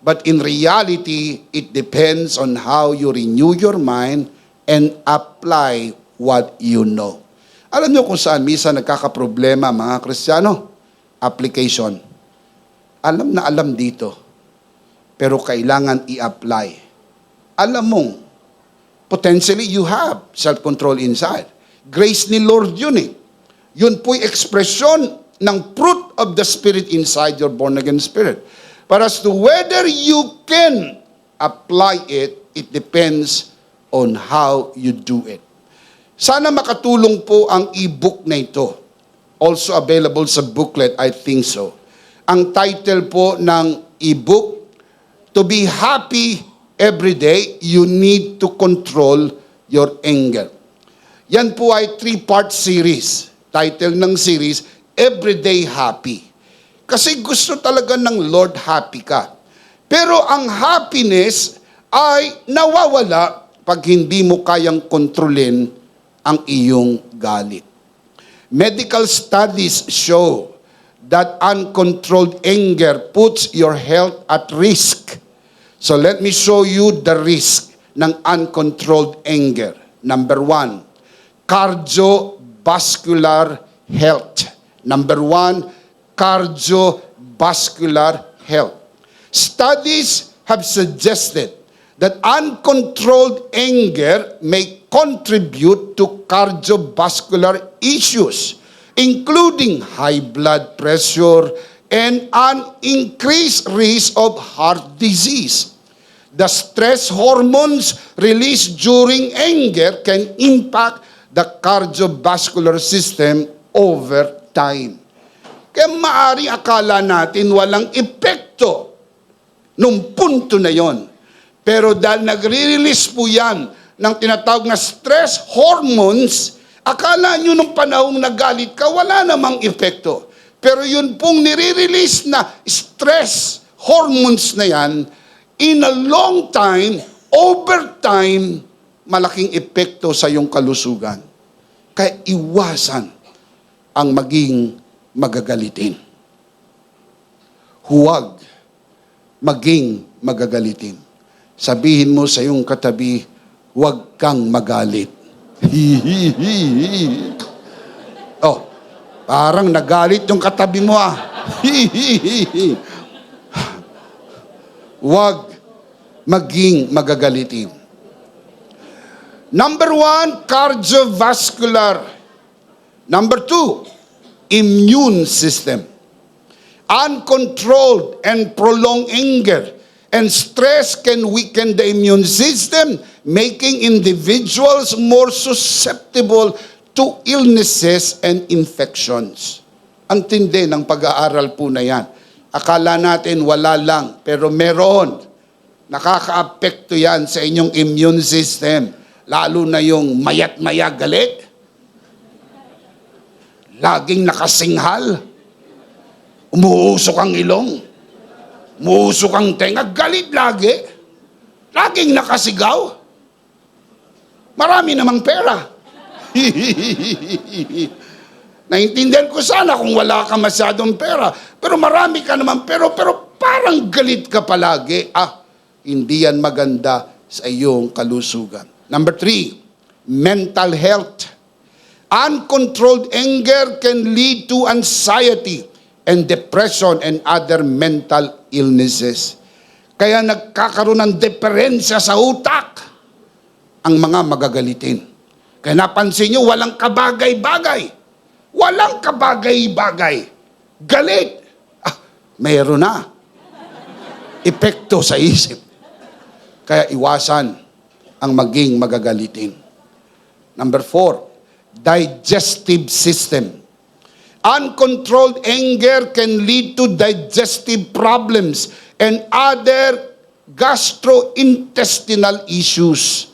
But in reality, it depends on how you renew your mind and apply what you know. Alam niyo kung saan misa nagkakaproblema mga Kristiyano? Application. Alam na alam dito, pero kailangan i-apply. alam mong potentially you have self-control inside. Grace ni Lord yun eh. Yun po'y ekspresyon ng fruit of the Spirit inside your born-again spirit. But as to whether you can apply it, it depends on how you do it. Sana makatulong po ang e-book na ito. Also available sa booklet, I think so. Ang title po ng e-book, To be happy every day, you need to control your anger. Yan po ay 3-part series. Title ng series, Everyday Happy. Kasi gusto talaga ng Lord happy ka. Pero ang happiness ay nawawala pag hindi mo kayang kontrolin ang iyong galit. Medical studies show that uncontrolled anger puts your health at risk. So let me show you the risk ng uncontrolled anger. Number 1, cardiovascular health. Number 1, cardiovascular health. Studies have suggested that uncontrolled anger may contribute to cardiovascular issues, including high blood pressure and an increased risk of heart disease. The stress hormones released during anger can impact the cardiovascular system over time. Kaya maaaring akala natin walang epekto nung punto na yon. Pero dahil nagre-release po yan ng tinatawag na stress hormones, akala nyo nung panahong nagalit ka, wala namang epekto. Pero yun pong nire-release na stress hormones na yan, in a long time, over time, malaking epekto sa iyong kalusugan. Kaya iwasan ang maging magagalitin. Huwag maging magagalitin. Sabihin mo sa iyong katabi, huwag kang magalit. Oh, parang nagalit yung katabi mo ah. Huwag maging magagalitin. Number 1, cardiovascular. Number 2, immune system. Uncontrolled and prolonged anger and stress can weaken the immune system, making individuals more susceptible to illnesses and infections. Ang tindi ng pag-aaral po na yan. Akala natin wala lang, pero meron. Nakaka-apekto yan sa inyong immune system. Lalo na yung mayat-maya galit. Laging nakasinghal. Umuusok ang ilong. Umuusok ang tenga. Galit lagi. Laging nakasigaw. Marami namang pera. Naintindihan ko sana kung wala ka masyadong pera. Pero marami ka naman pero parang galit ka palagi. Hindi yan maganda sa iyong kalusugan. Number 3, mental health. Uncontrolled anger can lead to anxiety and depression and other mental illnesses. Kaya nagkakaroon ng diferensya sa utak ang mga magagalitin. Kaya napansin nyo, walang kabagay-bagay. Walang kabagay-bagay. Galit. Mayroon na. Epekto sa isip. Kaya iwasan ang maging magagalitin. Number 4, digestive system. Uncontrolled anger can lead to digestive problems and other gastrointestinal issues.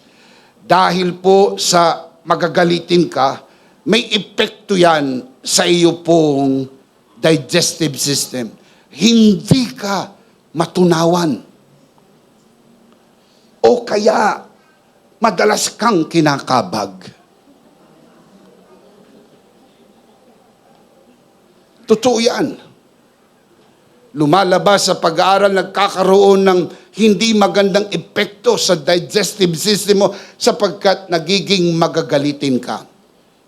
Dahil po sa magagalitin ka, may epekto yan sa iyo pong digestive system. Hindi ka matunawan. O kaya, madalas kang kinakabag. Totoo yan. Lumalabas sa pag-aaral, nagkakaroon ng hindi magandang epekto sa digestive system mo sapagkat nagiging magagalitin ka.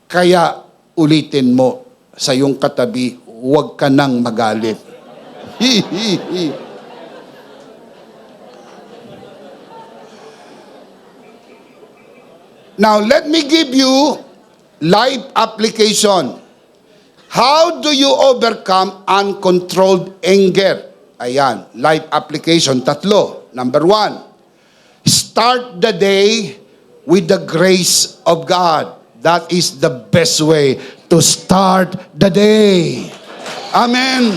Kaya ulitin mo sa iyong katabi, huwag ka nang magalit. Now, let me give you life application. How do you overcome uncontrolled anger? Ayan, life application, 3. Number 1, start the day with the grace of God. That is the best way to start the day. Amen.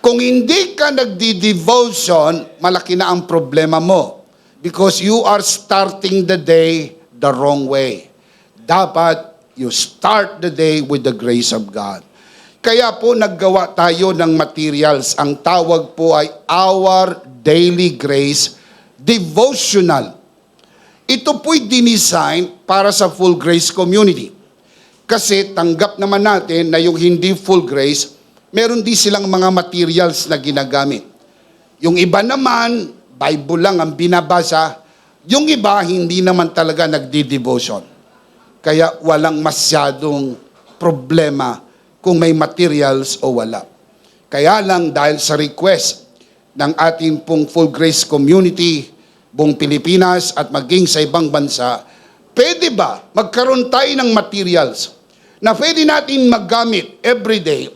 Kung hindi ka nagdi-devotion, malaki na ang problema mo. Because you are starting the day the wrong way. Dapat you start the day with the grace of God. Kaya po naggawa tayo ng materials. Ang tawag po ay Our Daily Grace Devotional. Ito po'y dinisign para sa full grace community. Kasi tanggap naman natin na yung hindi full grace, meron din silang mga materials na ginagamit. Yung iba naman, Bible lang ang binabasa. Yung iba, hindi naman talaga nagdi-devotion. Kaya walang masyadong problema kung may materials o wala. Kaya lang dahil sa request ng ating pong full grace community, buong Pilipinas at maging sa ibang bansa, pwede ba magkaroon tayo ng materials na pwede natin maggamit everyday,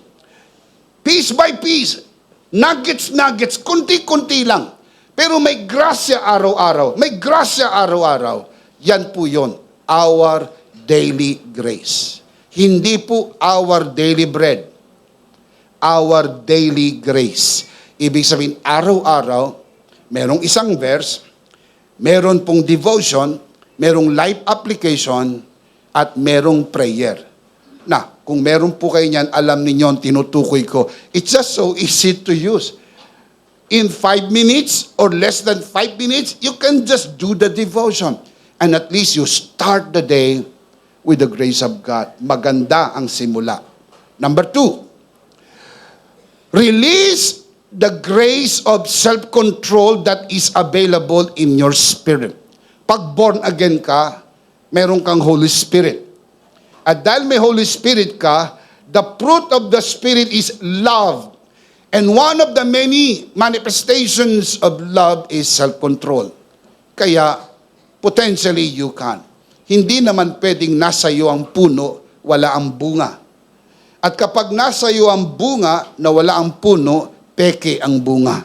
piece by piece, nuggets, kunti-kunti lang. Pero may grasya araw-araw. May grasya araw-araw. Yan po yun. Our daily grace. Hindi po our daily bread. Our daily grace. Ibig sabihin, araw-araw, merong isang verse, meron pong devotion, merong life application, at merong prayer. Na, kung meron po kayo niyan, alam ninyo ang tinutukoy ko. It's just so easy to use. In 5 minutes or less than 5 minutes, you can just do the devotion. And at least you start the day with the grace of God. Maganda ang simula. Number 2, release the grace of self-control that is available in your spirit. Pag born again ka, meron kang Holy Spirit. At dahil may Holy Spirit ka, the fruit of the Spirit is love. And one of the many manifestations of love is self-control. Kaya, potentially you can. Hindi naman pwedeng nasa iyo ang puno, wala ang bunga. At kapag nasa iyo ang bunga na wala ang puno, peke ang bunga.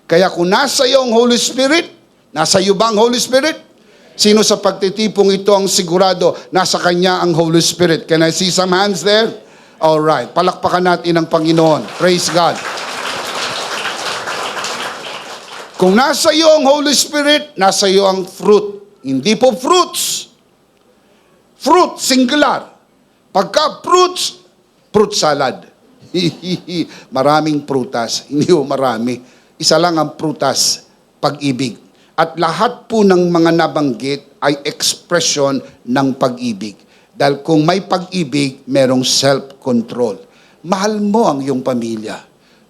Kaya kung nasa iyo ang Holy Spirit, nasa iyo ba ang Holy Spirit? Sino sa pagtitipong ito ang sigurado nasa kanya ang Holy Spirit? Can I see some hands there? All right. Palakpakan natin ang Panginoon. Praise God. Kung nasa iyo ang Holy Spirit, nasa iyo ang fruit. Hindi po fruits. Fruit, singular. Pagka fruits, fruit salad. Maraming prutas. Hindi po marami. Isa lang ang prutas, pag-ibig. At lahat po ng mga nabanggit ay expression ng pag-ibig. Dahil kung may pag-ibig, merong self-control. Mahal mo ang iyong pamilya.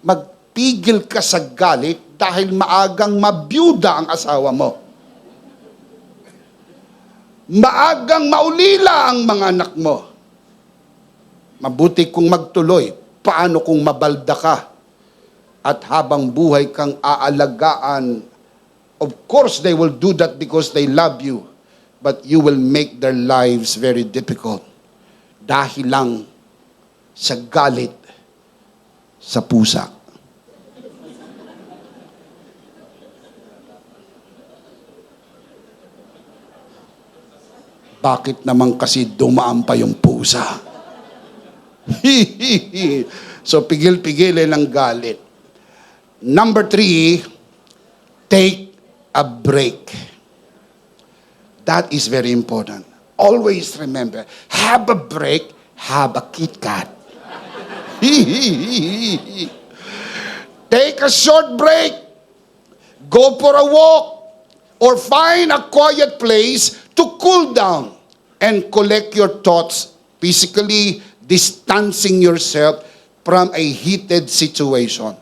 Magpigil ka sa galit dahil maagang mabiyuda ang asawa mo. Maagang maulila ang mga anak mo. Mabuti kung magtuloy. Paano kung mabalda ka? At habang buhay kang aalagaan. Of course, they will do that because they love you. But you will make their lives very difficult. Dahil lang sa galit sa pusa. Bakit naman kasi dumaan pa yung pusa? So, pigil-pigilin ang galit. Number 3, take a break. That is very important. Always remember, have a break, have a Kit Kat. Take a short break. Go for a walk. Or find a quiet place to cool down and collect your thoughts, physically distancing yourself from a heated situation.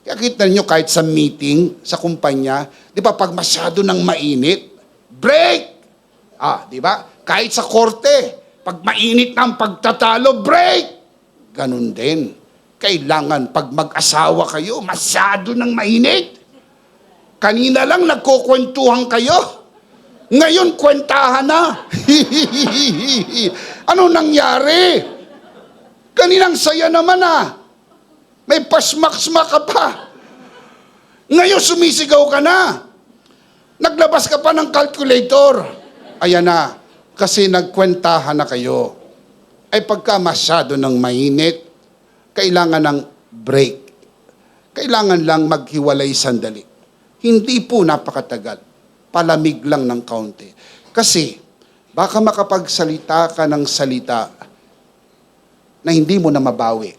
Kaya kita nyo kahit sa meeting, sa kumpanya, di ba pag masyado nang mainit, break! Di ba? Kahit sa korte, pag mainit na ang pagtatalo, break! Ganun din. Kailangan pag mag-asawa kayo, masyado nang mainit. Kanina lang nagkukwentuhan kayo. Ngayon, kwentahan na. Ano nangyari? Kaninang saya naman May pasmak-smak ka pa. Ngayon, sumisigaw ka na. Naglabas ka pa ng calculator. Ayan na. Kasi nagkwentahan na kayo. Ay pagka masyado ng mainit, kailangan ng break. Kailangan lang maghiwalay sandali. Hindi po napakatagal. Palamig lang ng kaunti. Kasi, baka makapagsalita ka ng salita na hindi mo na mabawi.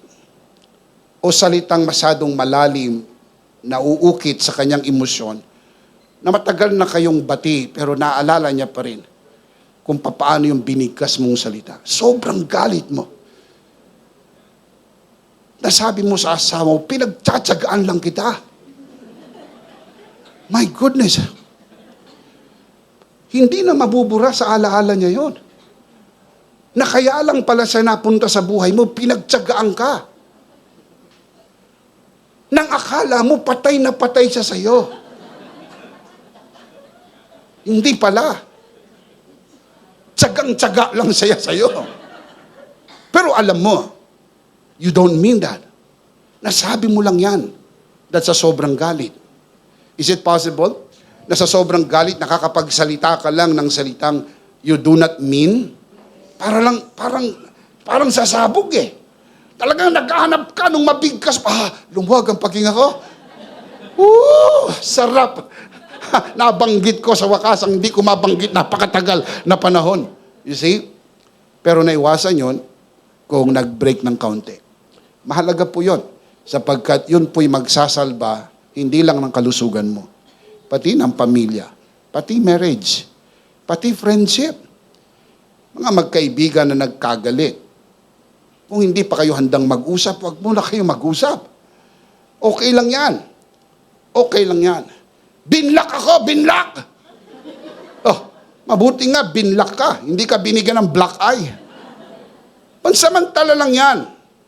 O salitang masyadong malalim na uukit sa kanyang emosyon na matagal na kayong bati pero naalala niya pa rin kung paano yung binigkas mong salita. Sobrang galit mo. Nasabi mo sa asawa mo, pinagtsatsagaan lang kita. My goodness. Hindi na mabubura sa alaala niya yon. Na kaya lang pala siya napunta sa buhay mo, pinagtsagaan ka. Nang akala mo, patay na patay siya sa'yo. Hindi pala. Tsagang-tsaga lang siya sa'yo. Pero alam mo, you don't mean that. Nasabi mo lang yan. That's sa sobrang galit. Is it possible na sa sobrang galit nakakapagsalita ka lang ng salitang you do not mean? Parang sasabog Talagang naghahanap ka nung mabigkas pa. Lumuwag ang paghinga ko. Sarap. Nabanggit ko sa wakas ang hindi ko mabanggit napakatagal na panahon. You see? Pero naiwasan yon kung nag-break ng kaunti. Mahalaga po yon sapagkat yun po'y magsasalba hindi lang ng kalusugan mo, pati ng pamilya, pati marriage, pati friendship. Mga magkaibigan na nagkagalit. Kung hindi pa kayo handang mag-usap, huwag muna kayo mag-usap. Okay lang yan. Okay lang yan. Binlak ako, binlak! Mabuti nga, binlak ka. Hindi ka binigyan ng black eye. Pansamantala lang yan.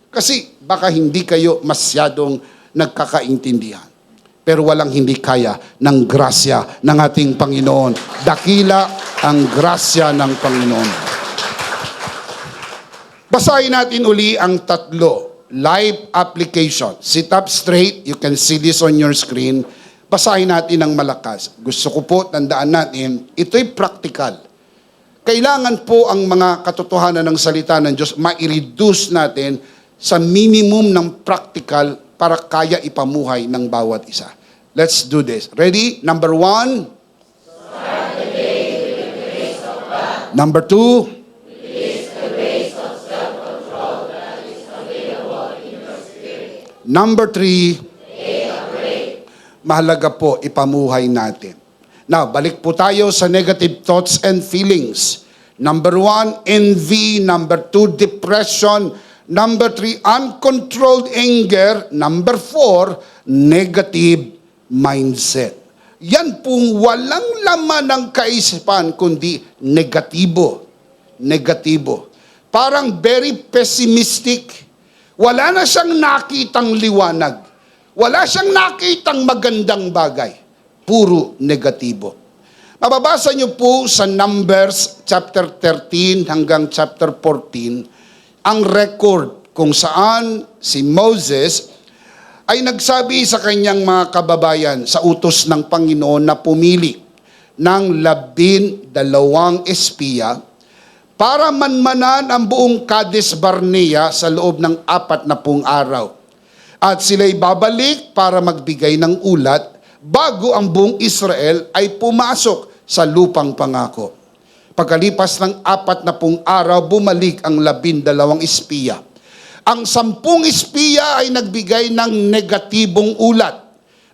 Kasi baka hindi kayo masyadong nagkakaintindihan. Pero walang hindi kaya ng grasya ng ating Panginoon. Dakila ang grasya ng Panginoon. Basahin natin uli ang 3. Life application. Sit up straight. You can see this on your screen. Basahin natin ng malakas. Gusto ko po, tandaan natin, ito'y practical. Kailangan po ang mga katotohanan ng salita ng Diyos, ma-reduce natin sa minimum ng practical para kaya ipamuhay ng bawat isa. Let's do this. Ready? Number 1. Start the day with the grace of God. Number 2. Release the grace of self-control that is available in your spirit. Number 3. Take a break. Mahalaga po ipamuhay natin. Now, balik po tayo sa negative thoughts and feelings. Number 1, envy. Number 2, depression. Number 3, uncontrolled anger. Number 4, negative mindset. Yan pong walang laman ng kaisipan, kundi negatibo. Negatibo. Parang very pessimistic. Wala na siyang nakitang liwanag. Wala siyang nakitang magandang bagay. Puro negatibo. Mababasa niyo po sa Numbers chapter 13 hanggang chapter 14 ang record kung saan si Moses ay nagsabi sa kanyang mga kababayan sa utos ng Panginoon na pumili ng 12 espiya para manmanan ang buong Kadesh Barnea sa loob ng 40 araw. At sila'y babalik para magbigay ng ulat bago ang buong Israel ay pumasok sa lupang pangako. Pagkalipas ng 40 araw, bumalik ang 12 espiya. Ang 10 espiya ay nagbigay ng negatibong ulat.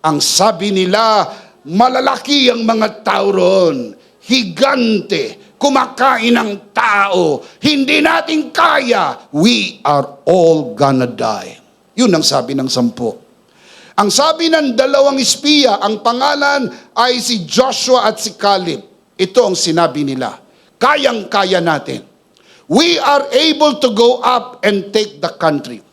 Ang sabi nila, malalaki ang mga tao roon, higante, kumakain ng tao, hindi natin kaya, we are all gonna die. Yun ang sabi ng 10. Ang sabi ng 2 espiya, ang pangalan ay si Joshua at si Caleb. Ito ang sinabi nila, kayang-kaya natin. We are able to go up and take the country.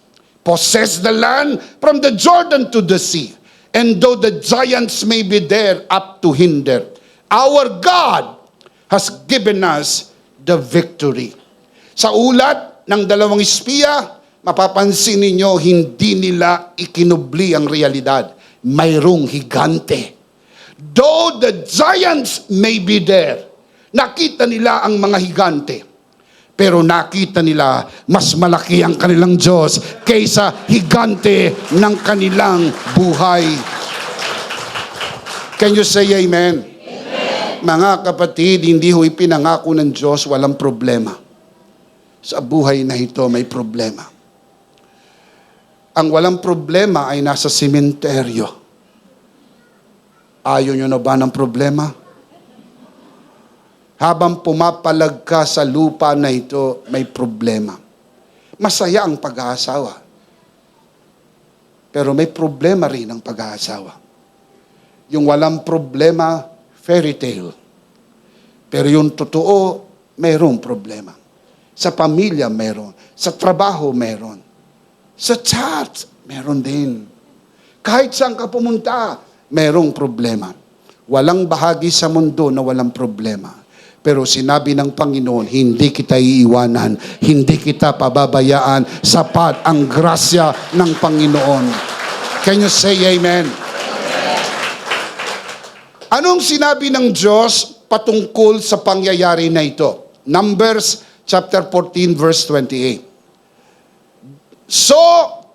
Possess the land from the Jordan to the sea. And though the giants may be there up to hinder, our God has given us the victory. Sa ulat ng dalawang espiya, mapapansin ninyo, hindi nila ikinubli ang realidad. Mayroong higante. Though the giants may be there, nakita nila ang mga higante. Pero nakita nila, mas malaki ang kanilang Diyos kaysa higante ng kanilang buhay. Can you say amen? Amen. Mga kapatid, hindi ho ipinangako ng Diyos walang problema. Sa buhay na ito may problema. Ang walang problema ay nasa sementeryo. Ayaw nyo na ba ng problema? Habang pumapalag ka sa lupa na ito, may problema. Masaya ang pag-aasawa. Pero may problema rin ang pag-aasawa. Yung walang problema, fairy tale. Pero yung totoo, mayroong problema. Sa pamilya, meron. Sa trabaho, meron. Sa church, meron din. Kahit saan ka pumunta, mayroong problema. Walang bahagi sa mundo na walang problema. Pero sinabi ng Panginoon, hindi kita iiwanan, hindi kita pababayaan, sapat ang grasya ng Panginoon. Can you say amen? Amen. Anong sinabi ng Diyos patungkol sa pangyayari na ito? Numbers chapter 14 verse 28. So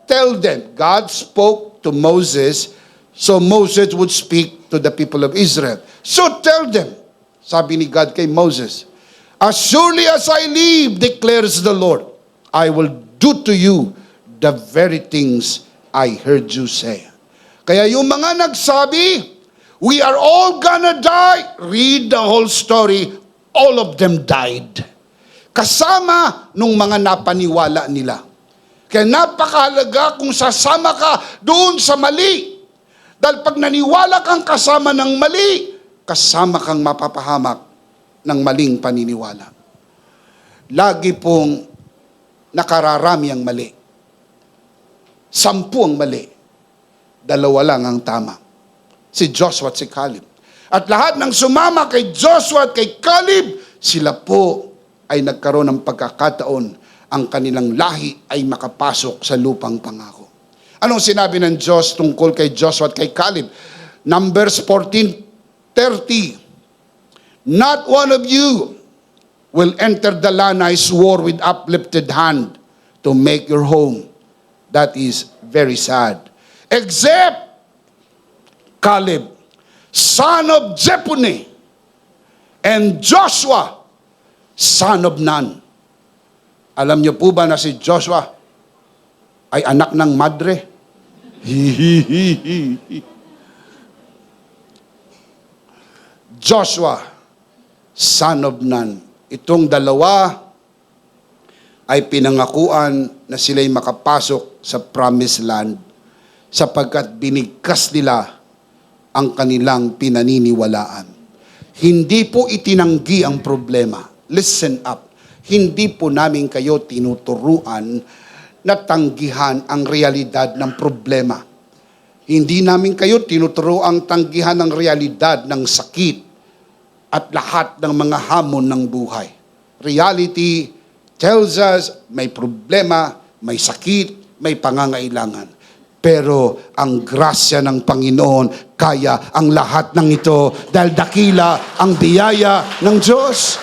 tell them, God spoke to Moses, so Moses would speak to the people of Israel. So tell them, sabi ni God kay Moses, as surely as I live, declares the Lord, I will do to you the very things I heard you say. Kaya yung mga nagsabi, we are all gonna die, read the whole story, all of them died. Kasama nung mga napaniwala nila. Kaya napakahalaga kung sasama ka doon sa mali. Dahil pag naniwala kang kasama ng mali, kasama kang mapapahamak ng maling paniniwala. Lagi pong nakararami ang mali. 10 ang mali. 2 lang ang tama. Si Joshua at si Caleb. At lahat ng sumama kay Joshua at kay Caleb, sila po ay nagkaroon ng pagkakataon ang kanilang lahi ay makapasok sa lupang pangako. Anong sinabi ng Diyos tungkol kay Joshua at kay Caleb? Numbers 14:30. Not one of you will enter the land I swore with uplifted hand to make your home. That is very sad. Except Caleb, son of Jephunneh, and Joshua, son of Nun. Alam niyo po ba na si Joshua ay anak ng madre? Joshua, son of Nun. Itong dalawa ay pinangakuan na sila'y makapasok sa promised land sapagkat binigkas nila ang kanilang pinaniniwalaan. Hindi po itinanggi ang problema. Listen up. Hindi po namin kayo tinuturuan na tanggihan ang realidad ng problema. Hindi namin kayo tinuturuan tanggihan ang realidad ng sakit at lahat ng mga hamon ng buhay. Reality tells us may problema, may sakit, may pangangailangan. Pero ang grasya ng Panginoon kaya ang lahat ng ito dahil dakila ang biyaya ng Diyos.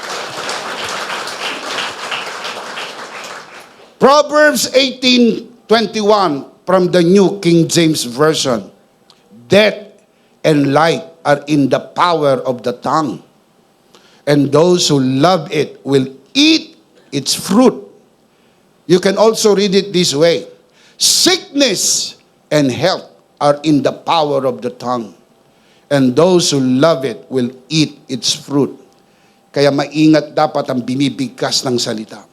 Proverbs 18:21 from the New King James Version. Death and life are in the power of the tongue, and those who love it will eat its fruit. You can also read it this way. Sickness and health are in the power of the tongue, and those who love it will eat its fruit. Kaya maingat dapat ang binibigkas ng salita.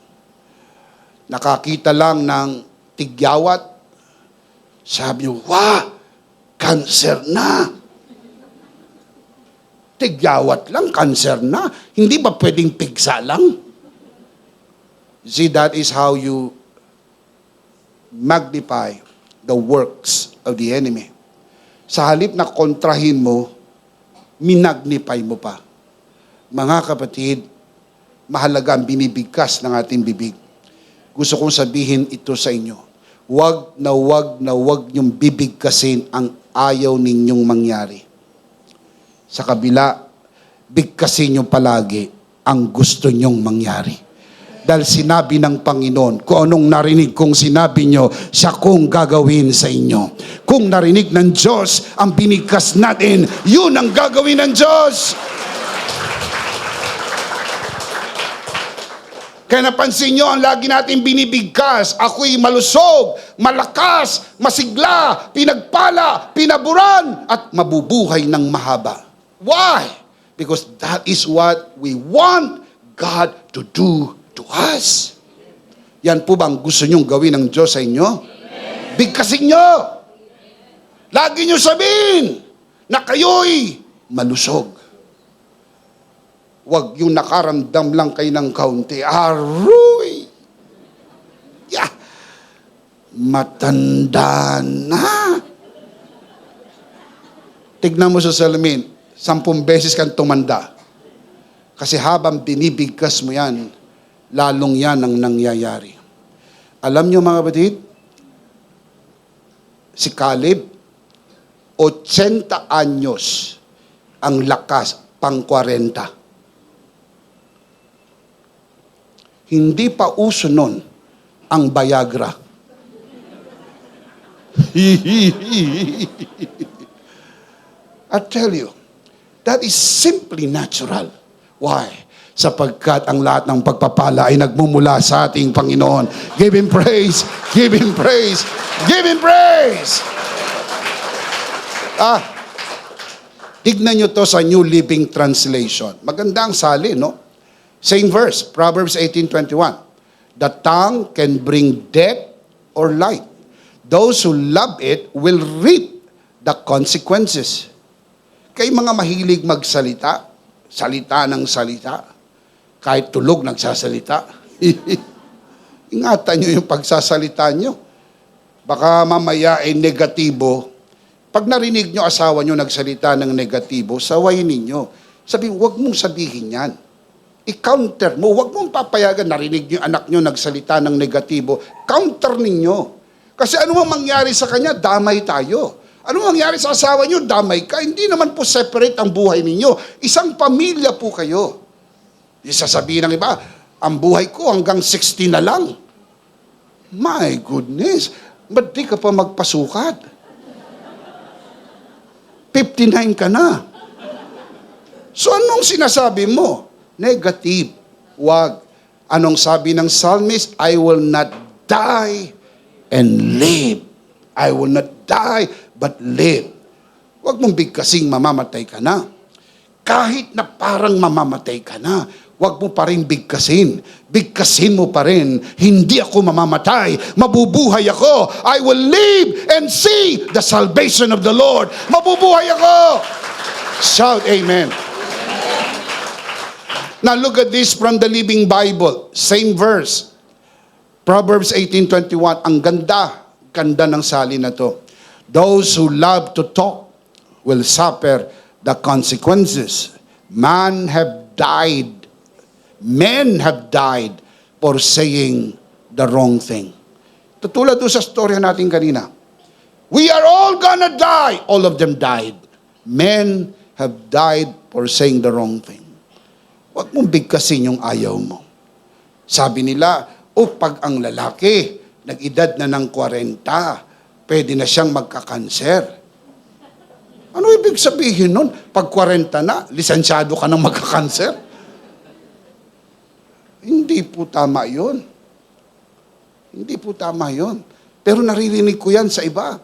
Nakakita lang ng tigyawat, sabi niyo, wah, cancer na. Tigyawat lang, cancer na. Hindi ba pwedeng pigsa lang? See, that is how you magnify the works of the enemy. Sa halip na kontrahin mo, minagnify mo pa. Mga kapatid, mahalaga ang binibigkas ng ating bibig. Gusto kong sabihin ito sa inyo. Huwag na huwag niyong bibigkasin ang ayaw ninyong mangyari. Sa kabila, bigkasin niyo palagi ang gusto niyong mangyari. Dahil sinabi ng Panginoon, kung anong narinig kong sinabi niyo, siya kong gagawin sa inyo. Kung narinig ng Diyos ang binigkas natin, yun ang gagawin ng Diyos. Kaya napansin nyo, ang lagi natin binibigkas, ako'y malusog, malakas, masigla, pinagpala, pinaburan, at mabubuhay ng mahaba. Why? Because that is what we want God to do to us. Yan po bang gusto nyong gawin ng Diyos sa inyo? Amen. Bigkasin nyo. Lagi nyo sabihin na kayo'y malusog. Huwag yung nakaramdam lang kayo ng kaunti. Aroy! Yeah. Matanda na. Tignan mo sa salamin, 10 beses kang tumanda. Kasi habang binibigkas mo yan, lalong yan ang nangyayari. Alam nyo mga kapatid, si Caleb, 80 anyos ang lakas, pang 40. Hindi pa uso nun ang Viagra. I tell you, that is simply natural. Why? Sapagkat ang lahat ng pagpapala ay nagmumula sa ating Panginoon. Give Him praise! Give Him praise! Give Him praise! Tignan nyo to sa New Living Translation. Maganda ang sali, no? Same verse, Proverbs 18:21. The tongue can bring death or life. Those who love it will reap the consequences. Kay mga mahilig magsalita, salita ng salita, kahit tulog nagsasalita. Ingatan nyo yung pagsasalita nyo. Baka mamaya ay negatibo. Pag narinig nyo asawa nyo nagsalita ng negatibo, sawayin ninyo. Sabi, huwag mong sabihin yan. I-counter mo. Huwag mong papayagan. Narinig nyo anak nyo nagsalita ng negatibo. Counter ninyo. Kasi ano mang mangyari sa kanya, damay tayo. Ano mangyari sa asawa nyo, damay ka. Hindi naman po separate ang buhay ninyo. Isang pamilya po kayo. Sasabihin ng iba, ang buhay ko hanggang 60 na lang. My goodness. Ba't di ka pa magpasukat? 59 ka na. So anong sinasabi mo? Negative. Wag. Anong sabi ng psalmist? I will not die and live. I will not die but live. Wag mong bigkasing mamamatay ka na. Kahit na parang mamamatay ka na, wag mo pa rin bigkasin. Bigkasin mo pa rin, hindi ako mamamatay, mabubuhay ako. I will live and see the salvation of the Lord. Mabubuhay ako. Shout amen. Now look at this from the Living Bible. Same verse. Proverbs 18:21. Ang ganda ng sali na to. Those who love to talk will suffer the consequences. Men have died for saying the wrong thing. Tutulad doon sa storya natin kanina. We are all gonna die. All of them died. Men have died for saying the wrong thing. Huwag mong bigkasin yung ayaw mo. Sabi nila, pag ang lalaki, nag-edad na ng 40, pwede na siyang magkakanser. Ano ibig sabihin nun? Pag 40 na, lisensyado ka ng magkakanser? Hindi po tama yun. Hindi po tama yun. Pero naririnig ko yan sa iba.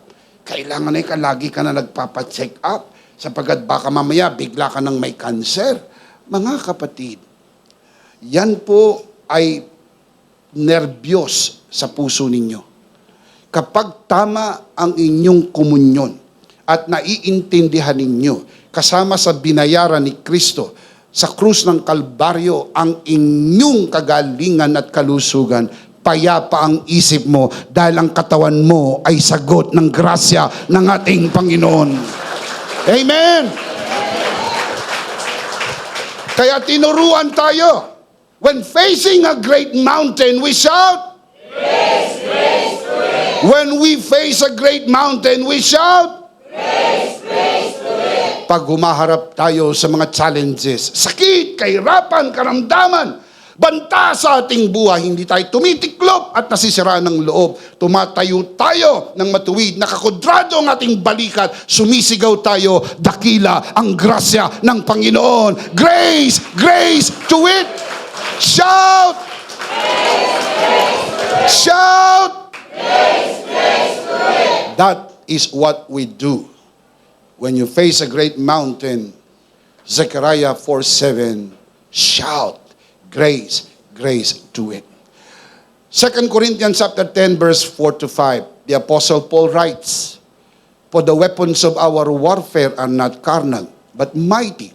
Kailangan na lagi ka na nagpapacheck up sapagkat baka mamaya bigla ka ng may cancer. Mga kapatid, yan po ay nervyos sa puso ninyo. Kapag tama ang inyong komunyon at naiintindihan ninyo kasama sa binayaran ni Kristo sa krus ng Kalbaryo ang inyong kagalingan at kalusugan, payapa ang isip mo dahil ang katawan mo ay sagot ng grasya ng ating Panginoon. Amen! Kaya tinuruan tayo. When facing a great mountain, we shout, "Grace, grace, grace." When we face a great mountain, we shout, "Grace, grace, grace." Pag humaharap tayo sa mga challenges, sakit, kahirapan, karamdaman, banta sa ating buhay, hindi tayo tumitiklop at nasisiraan ng loob. Tumatayo tayo ng matuwid, nakakudrado ang ating balikat, sumisigaw tayo, dakila ang grasya ng Panginoon. Grace, grace to it. Shout! Shout! That is what we do. When you face a great mountain, Zechariah 4:7, shout, grace, grace to it. 2 Corinthians chapter 10, verse 4-5, the Apostle Paul writes, "For the weapons of our warfare are not carnal, but mighty,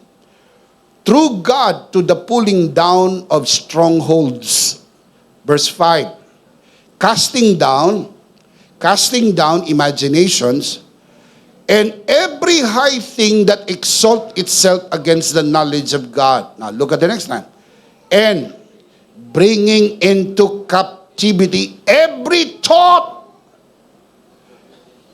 through God to the pulling down of strongholds." Verse 5, casting down imaginations and every high thing that exalts itself against the knowledge of God. Now look at the next line. And bringing into captivity every thought.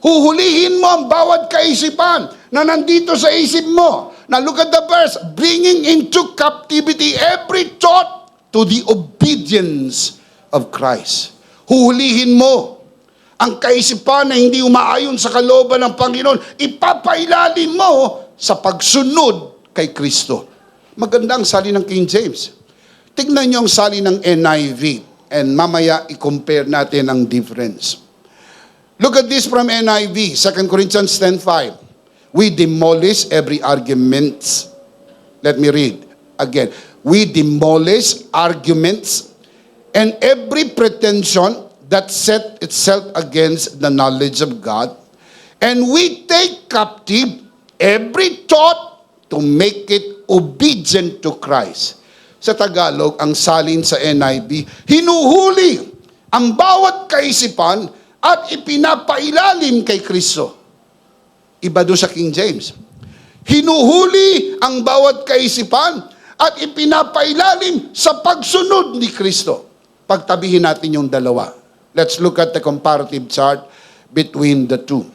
Huhulihin mo ang bawat kaisipan na nandito sa isip mo. Now look at the verse. Bringing into captivity every thought to the obedience of Christ. Huhulihin mo ang kaisipan na hindi umaayon sa kalooban ng Panginoon, ipapailalim mo sa pagsunod kay Kristo. Magandang sali ng King James. Tignan niyo ang sali ng NIV and mamaya i-compare natin ang difference. Look at this from NIV, 2 Corinthians 10:5. We demolish every argument. Let me read again. We demolish arguments and every pretension that set itself against the knowledge of God, and we take captive every thought to make it obedient to Christ. Sa Tagalog, ang salin sa NIV, hinuhuli ang bawat kaisipan at ipinapailalim kay Kristo. Iba doon sa King James. Hinuhuli ang bawat kaisipan at ipinapailalim sa pagsunod ni Kristo. Pagtabihin natin yung dalawa. Let's look at the comparative chart between the two.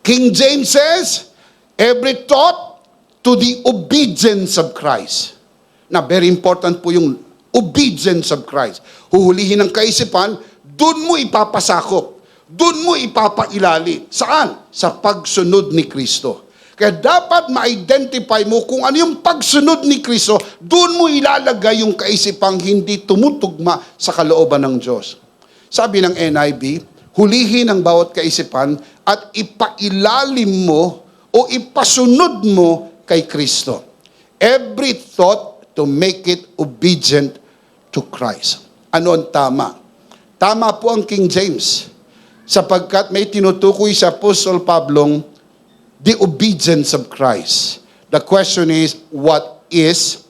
King James says, every thought to the obedience of Christ. Na very important po yung obedience of Christ. Huhulihin ang kaisipan, dun mo ipapasakop. Dun mo ipapailalim. Saan? Sa pagsunod ni Kristo. Kaya dapat ma-identify mo kung ano yung pagsunod ni Kristo, dun mo ilalagay yung kaisipang hindi tumutugma sa kalooban ng Diyos. Sabi ng NIV, hulihin ang bawat kaisipan at ipailalim mo o ipasunod mo kay Kristo. Every thought to make it obedient to Christ. Ano ang tama? Tama po ang King James, sapagkat may tinutukoy sa Apostle Pablong the obedience of Christ. The question is, what is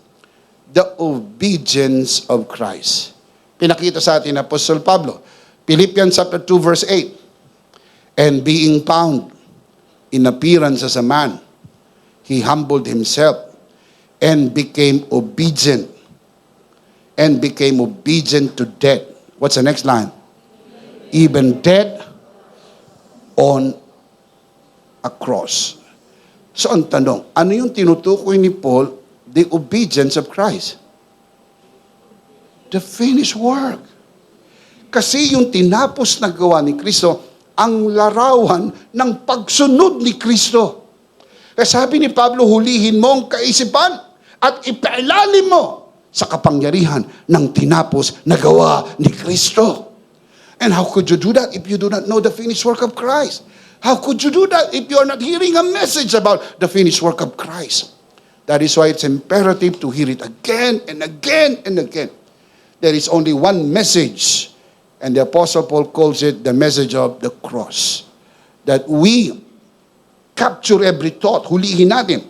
the obedience of Christ? Pinakita sa atin Apostle Pablo. Philippians chapter 2 verse 8. And being found in appearance as a man, he humbled himself and became obedient. And became obedient to death. What's the next line? Even death on a cross. So ang tanong, ano yung tinutukoy ni Paul? The obedience of Christ. The finished work. Kasi yung tinapos na gawa ni Kristo, ang larawan ng pagsunod ni Kristo. Kaya sabi ni Pablo, hulihin mo ang kaisipan at ipailalim mo sa kapangyarihan ng tinapos na gawa ni Kristo. And how could you do that if you do not know the finished work of Christ? How could you do that if you are not hearing a message about the finished work of Christ? That is why it's imperative to hear it again and again and again. There is only one message, and the Apostle Paul calls it the message of the cross. That we capture every thought, hulihin natin.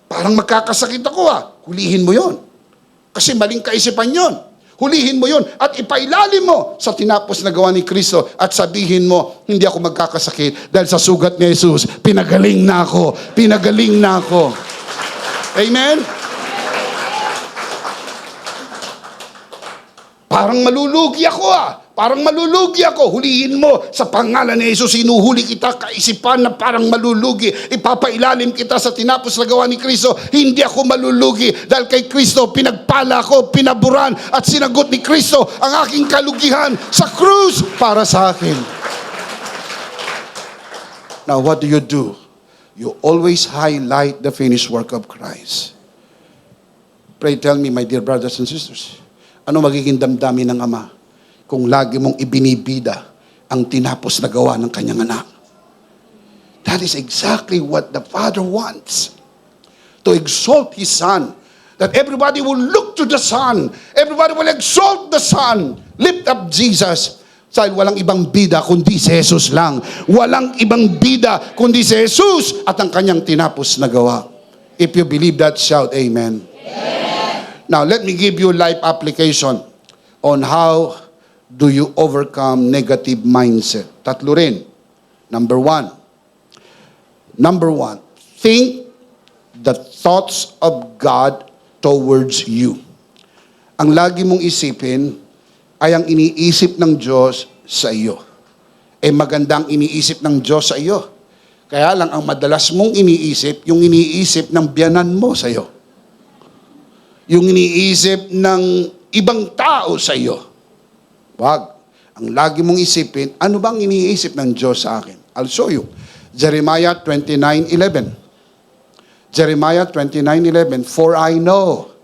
Parang magkakasakit ako hulihin mo yon. Kasi maling kaisipan yon. Hulihin mo yun at ipailalim mo sa tinapos na gawa ni Kristo at sabihin mo, hindi ako magkakasakit dahil sa sugat ni Jesus, pinagaling na ako. Pinagaling na ako. Amen? Parang malulugi ako Parang malulugi ako. Hulihin mo sa pangalan ni Jesus. Hinuhuli kita kaisipan na parang malulugi. Ipapailalim kita sa tinapos na gawa ni Kristo. Hindi ako malulugi dahil kay Kristo pinagpala ako, pinaburan at sinagot ni Kristo ang aking kalugihan sa krus para sa akin. Now what do? You always highlight the finished work of Christ. Pray tell me, my dear brothers and sisters, ano magiging damdamin ng Ama kung lagi mong ibinibida ang tinapos na gawa ng kanyang anak? That is exactly what the Father wants. To exalt His Son. That everybody will look to the Son. Everybody will exalt the Son. Lift up Jesus. Dahil walang ibang bida kundi si Jesus lang. Walang ibang bida kundi si Jesus at ang kanyang tinapos na gawa. If you believe that, shout Amen. Amen. Now, let me give you life application on how do you overcome negative mindset. Tatlo rin. Number one, think the thoughts of God towards you. Ang lagi mong isipin ay ang iniisip ng Diyos sa iyo. Magandang iniisip ng Diyos sa iyo. Kaya lang ang madalas mong iniisip, yung iniisip ng biyanan mo sa iyo. Yung iniisip ng ibang tao sa iyo. Wag. Ang lagi mong isipin, ano bang iniisip ng Diyos sa akin? I'll show you. Jeremiah 29:11. Jeremiah 29:11. For I know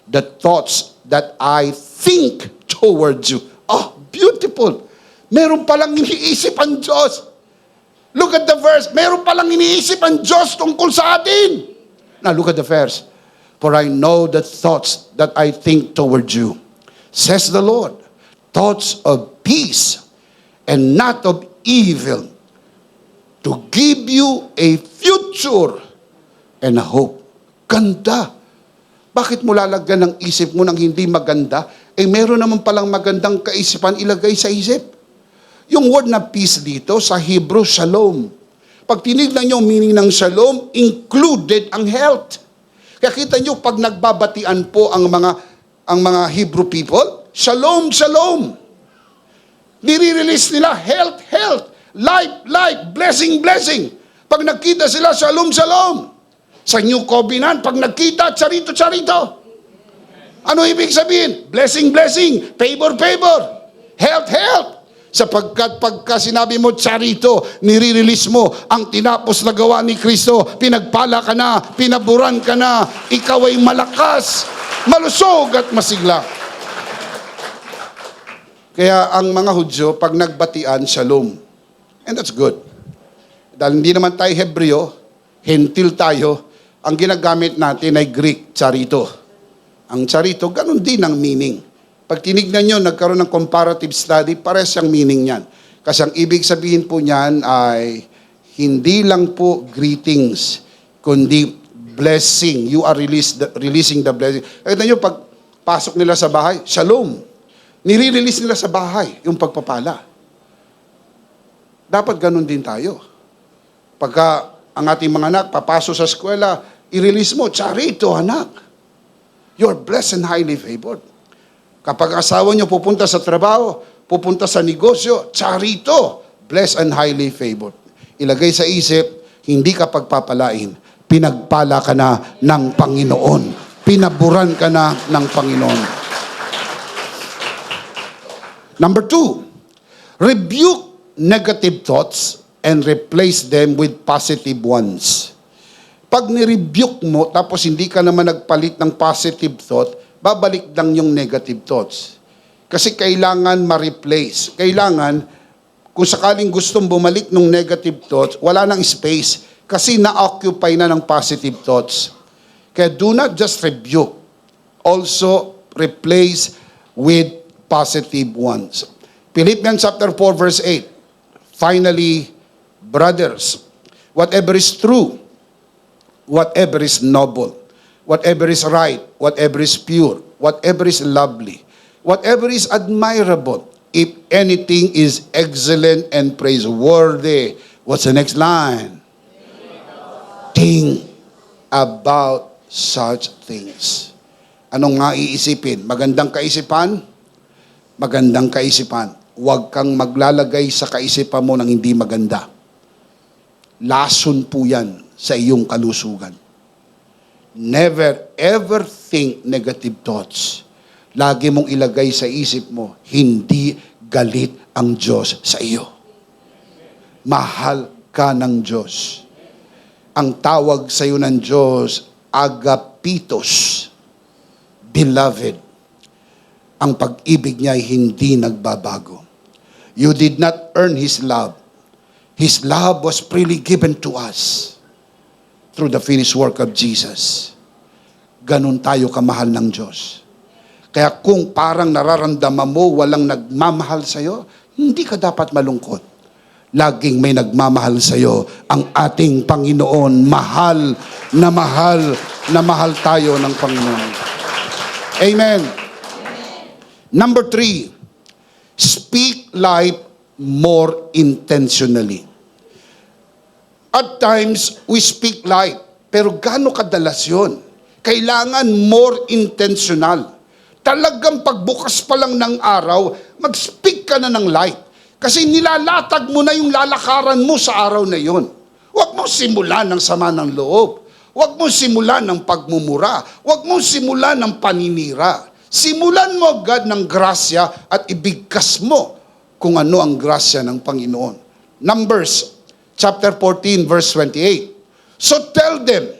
the thoughts that I think towards you. Oh, beautiful. Meron palang iniisip ang Diyos. Look at the verse. Meron palang iniisip ang Diyos tungkol sa atin. Now look at the verse. For I know the thoughts that I think towards you, says the Lord. Thoughts of peace and not of evil, to give you a future and a hope. Ganda. Bakit mo lalagyan ng isip mo ng hindi maganda? Meron naman palang magandang kaisipan ilagay sa isip. Yung word na peace dito sa Hebrew, shalom. Pag tinignan nyo, meaning ng shalom, included ang health. Kaya kita nyo, pag nagbabatian po ang mga Hebrew people, shalom, shalom. Nire-release nila health, health. Life, life. Blessing, blessing. Pag nagkita sila, shalom, shalom. Sa New Covenant, pag nagkita, charito, charito. Ano ibig sabihin? Blessing, blessing. Favor, favor. Health, health. Sapagkat pagka sinabi mo, charito, nire-release mo ang tinapos na gawa ni Kristo. Pinagpala ka na, pinaburan ka na. Ikaw ay malakas, malusog at masigla. Kaya ang mga Hudyo, pag nagbatian, shalom. And that's good. Dahil hindi naman tayo Hebreo, Hentil tayo, ang ginagamit natin ay Greek, charito. Ang charito, ganun din ang meaning. Pag tinignan nyo, nagkaroon ng comparative study, pares ang meaning niyan. Kasi ang ibig sabihin po niyan ay hindi lang po greetings, kundi blessing. You are releasing the blessing. Kaya nyo, pag pasok nila sa bahay, shalom. Nire-release nila sa bahay yung pagpapala. Dapat ganun din tayo. Pagka ang ating mga anak papasok sa eskwela, i-release mo, charito anak. You're blessed and highly favored. Kapag asawa nyo pupunta sa trabaho, pupunta sa negosyo, charito, blessed and highly favored. Ilagay sa isip, hindi ka pagpapalain, pinagpala ka na ng Panginoon. Pinaburan ka na ng Panginoon. Number 2, rebuke negative thoughts and replace them with positive ones. Pag nirebuke mo, tapos hindi ka naman nagpalit ng positive thought, babalik lang yung negative thoughts. Kasi kailangan ma-replace. Kailangan, kung sakaling gustong bumalik ng negative thoughts, wala nang space. Kasi na-occupy na ng positive thoughts. Kaya do not just rebuke. Also, replace with positive ones. Philippians chapter 4, verse 8. Finally, brothers, whatever is true, whatever is noble, whatever is right, whatever is pure, whatever is lovely, whatever is admirable, if anything is excellent and praiseworthy. What's the next line? Think about such things. Anong nga iisipin? Magandang kaisipan? Magandang kaisipan. Huwag kang maglalagay sa kaisipan mo ng hindi maganda. Lason po yan sa iyong kalusugan. Never ever think negative thoughts. Lagi mong ilagay sa isip mo, hindi galit ang Diyos sa iyo. Mahal ka ng Diyos. Ang tawag sa iyo ng Diyos, agapitos, beloved. Ang pag-ibig niya ay hindi nagbabago. You did not earn His love. His love was freely given to us through the finished work of Jesus. Ganun tayo kamahal ng Diyos. Kaya kung parang nararamdaman mo walang nagmamahal sa'yo, hindi ka dapat malungkot. Laging may nagmamahal sa'yo, ang ating Panginoon. Mahal na mahal na mahal tayo ng Panginoon. Amen. Number 3, speak life more intentionally. At times, we speak life. Pero gaano kadalas yun? Kailangan more intentional. Talagang pagbukas pa lang ng araw, mag-speak ka na ng life. Kasi nilalatag mo na yung lalakaran mo sa araw na yun. Huwag mo simulan ng sama ng loob. Huwag mo simulan ng pagmumura. Huwag mo simulan ng paninira. Simulan mo agad ng grasya at ibigkas mo kung ano ang grasya ng Panginoon. Numbers chapter 14 verse 28. So tell them,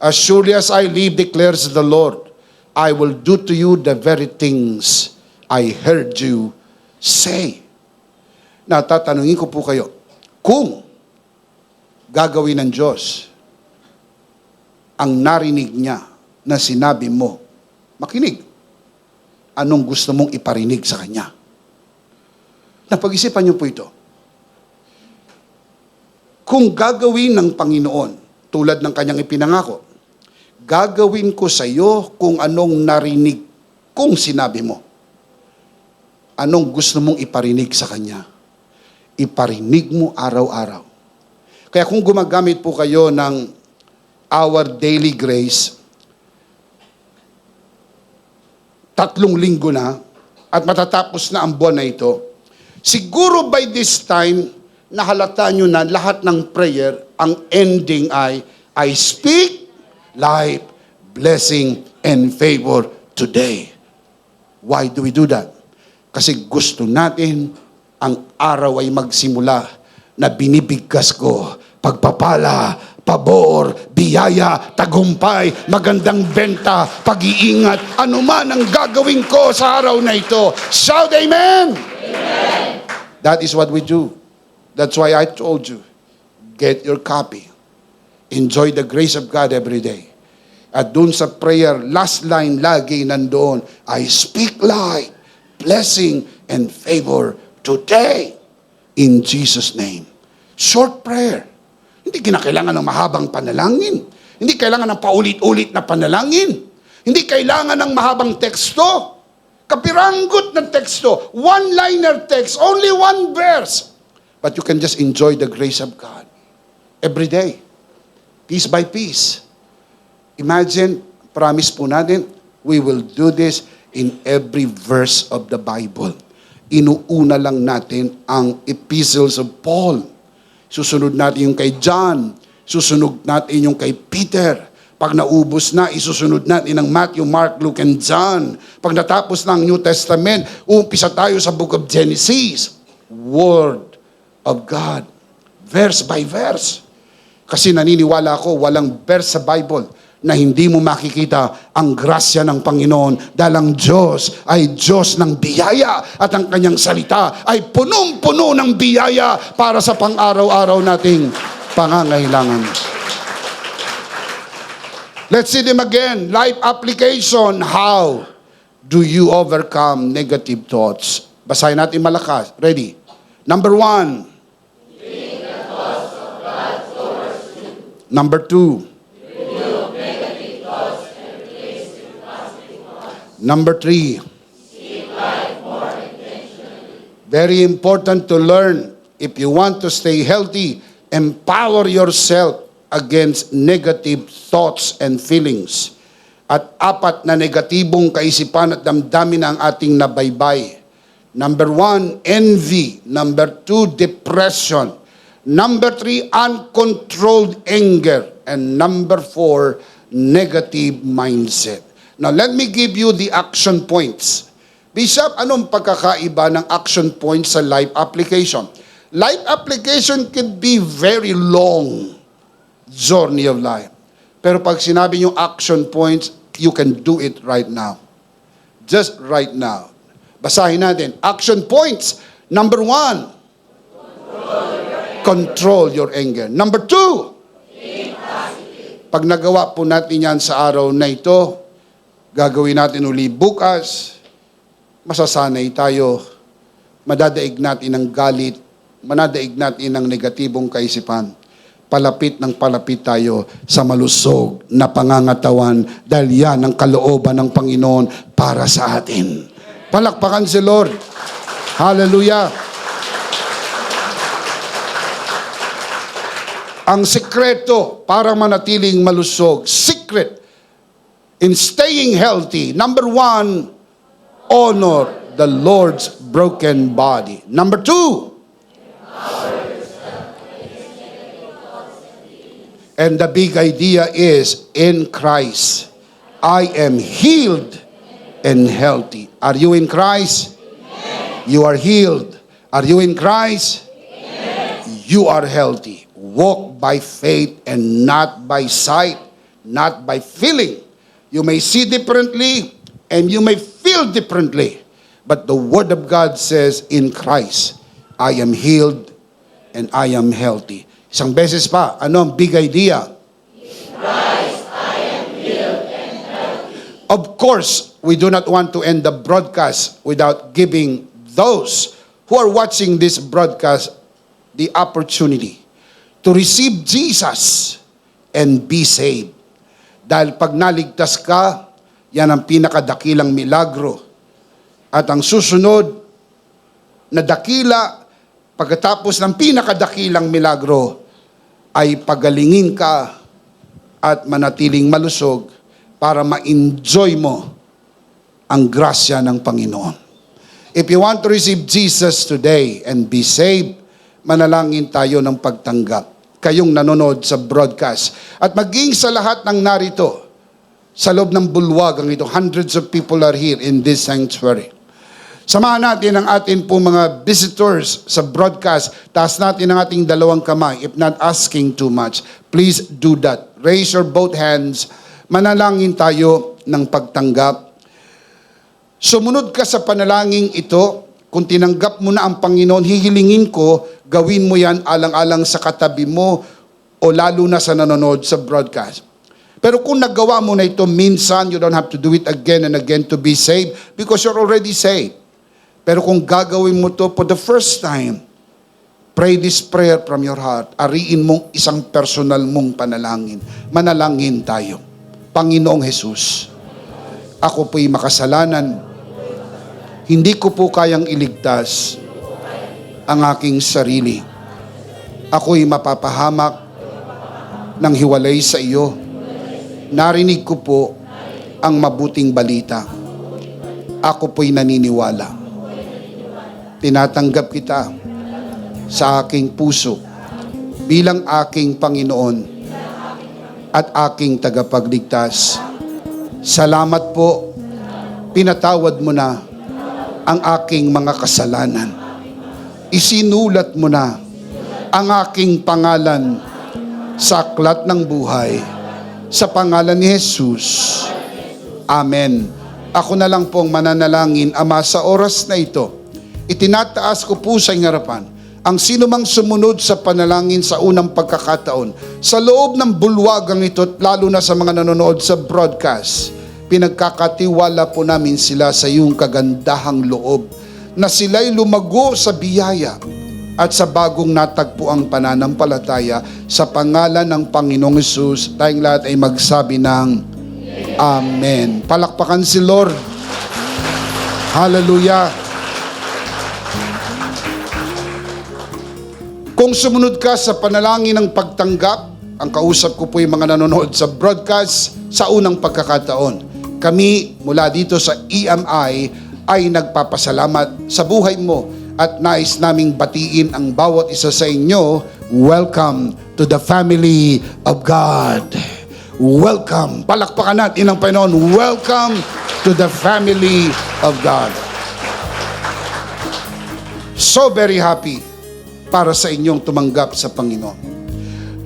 as surely as I live, declares the Lord, I will do to you the very things I heard you say. Tatanungin ko po kayo, kung gagawin ng Diyos ang narinig niya na sinabi mo, makinig. Anong gusto mong iparinig sa Kanya? Napag-isipan niyo po ito. Kung gagawin ng Panginoon, tulad ng Kanyang ipinangako, gagawin ko sa iyo kung anong narinig kung sinabi mo. Anong gusto mong iparinig sa Kanya? Iparinig mo araw-araw. Kaya kung gumagamit po kayo ng Our Daily Grace, 3 linggo na, at matatapos na ang buwan na ito, siguro by this time, nahalata nyo na lahat ng prayer, ang ending ay, I speak life, blessing, and favor today. Why do we do that? Kasi gusto natin ang araw ay magsimula na binibigkas ko pagpapala, pabor, biyaya, tagumpay, magandang benta, pag-iingat, anuman ang gagawin ko sa araw na ito. Shout amen! Amen! That is what we do. That's why I told you, get your copy. Enjoy the grace of God every day. At dun sa prayer, last line lagi nandoon, I speak life, blessing, and favor today. In Jesus' name. Short prayer. Hindi kinakailangan ng mahabang panalangin. Hindi kailangan ng paulit-ulit na panalangin. Hindi kailangan ng mahabang teksto. Kapiranggot ng teksto. One-liner text. Only one verse. But you can just enjoy the grace of God. Every day. Piece by piece. Imagine, promise po natin, we will do this in every verse of the Bible. Inuuna lang natin ang epistles of Paul. Susunod natin yung kay John. Susunod natin yung kay Peter. Pag naubos na, isusunod natin ang Matthew, Mark, Luke, and John. Pag natapos na ang New Testament, umpisa tayo sa book of Genesis. Word of God. Verse by verse. Kasi naniniwala ako, walang verse sa Bible na hindi mo makikita ang grasya ng Panginoon dahil ang Diyos ay Diyos ng biyaya at ang kanyang salita ay punong-puno ng biyaya para sa pang-araw-araw nating pangangailangan. Let's see them again. Life application. How do you overcome negative thoughts? Basahin natin malakas. Ready? Number 1. Number 2. Number 3. Very important to learn. If you want to stay healthy, empower yourself against negative thoughts and feelings. At 4 na negatibong kaisipan at damdamin ang ating nabaybay. Number 1, envy. Number 2, depression. Number 3, uncontrolled anger. And number 4, negative mindset. Now, let me give you the action points. Bishop, anong pagkakaiba ng action points sa life application? Life application can be very long journey of life. Pero pag sinabi yung action points, you can do it right now. Just right now. Basahin natin. Action points. Number 1, control your anger. Number 2, pag nagawa po natin yan sa araw na ito, gagawin natin uli bukas, masasanay tayo, madadaig natin ang galit, manadaig natin ang negatibong kaisipan. Palapit ng palapit tayo sa malusog na pangangatawan dahil yan ang kalooban ng Panginoon para sa atin. Palakpakan si Lord. Hallelujah. Ang sikreto para manatiling malusog, secret in staying healthy, number 1, honor the Lord's broken body. Number 2, and the big idea is, in Christ, I am healed and healthy. Are you in Christ? Amen. You are healed. Are you in Christ? Amen. You are healthy. Walk by faith and not by sight, not by feeling. You may see differently and you may feel differently. But the Word of God says, in Christ, I am healed and I am healthy. Isang beses pa, ano ang big idea? In Christ, I am healed and healthy. Of course, we do not want to end the broadcast without giving those who are watching this broadcast the opportunity to receive Jesus and be saved. Dahil pag naligtas ka, yan ang pinakadakilang milagro. At ang susunod na dakila, pagkatapos ng pinakadakilang milagro, ay pagalingin ka at manatiling malusog para ma-enjoy mo ang grasya ng Panginoon. If you want to receive Jesus today and be saved, manalangin tayo ng pagtanggap. Kayong nanonood sa broadcast. At maging sa lahat ng narito, sa loob ng bulwagang ito, hundreds of people are here in this sanctuary. Samahan natin ang atin po mga visitors sa broadcast. Taas natin ang ating dalawang kamay. If not asking too much, please do that. Raise your both hands. Manalangin tayo ng pagtanggap. Sumunod ka sa panalangin ito. Kung tinanggap mo na ang Panginoon, hihilingin ko, gawin mo yan alang-alang sa katabi mo o lalo na sa nanonood sa broadcast. Pero kung nagawa mo na ito minsan, you don't have to do it again and again to be saved because you're already saved. Pero kung gagawin mo to for the first time, pray this prayer from your heart. Ariin mong isang personal mong panalangin. Manalangin tayo. Panginoong Jesus, ako po'y makasalanan. Hindi ko po kayang iligtas ang aking sarili. Ako'y mapapahamak ng hiwalay sa iyo. Narinig ko po ang mabuting balita. Ako po'y naniniwala. Tinatanggap kita sa aking puso bilang aking Panginoon at aking tagapagligtas. Salamat po, pinatawad mo na ang aking mga kasalanan. Isinulat mo na ang aking pangalan sa aklat ng buhay sa pangalan ni Jesus. Amen. Ako na lang pong mananalangin, Ama, sa oras na ito. Itinataas ko po sa iyong harapan ang sinumang sumunod sa panalangin sa unang pagkakataon. Sa loob ng bulwagang ito, lalo na sa mga nanonood sa broadcast, pinagkakatiwala po namin sila sa iyong kagandahang loob na sila'y lumago sa biyaya at sa bagong natagpuang pananampalataya sa pangalan ng Panginoong Hesus. Tayong lahat ay magsabi ng Amen. Palakpakan si Lord. Hallelujah. Kung sumunod ka sa panalangin ng pagtanggap, ang kausap ko po yung mga nanonood sa broadcast sa unang pagkakataon. Kami mula dito sa EMI ay nagpapasalamat sa buhay mo at nais naming batiin ang bawat isa sa inyo. Welcome to the family of God. Welcome. Palakpakan natin ang Panginoon. Welcome to the family of God. So very happy para sa inyong tumanggap sa Panginoon.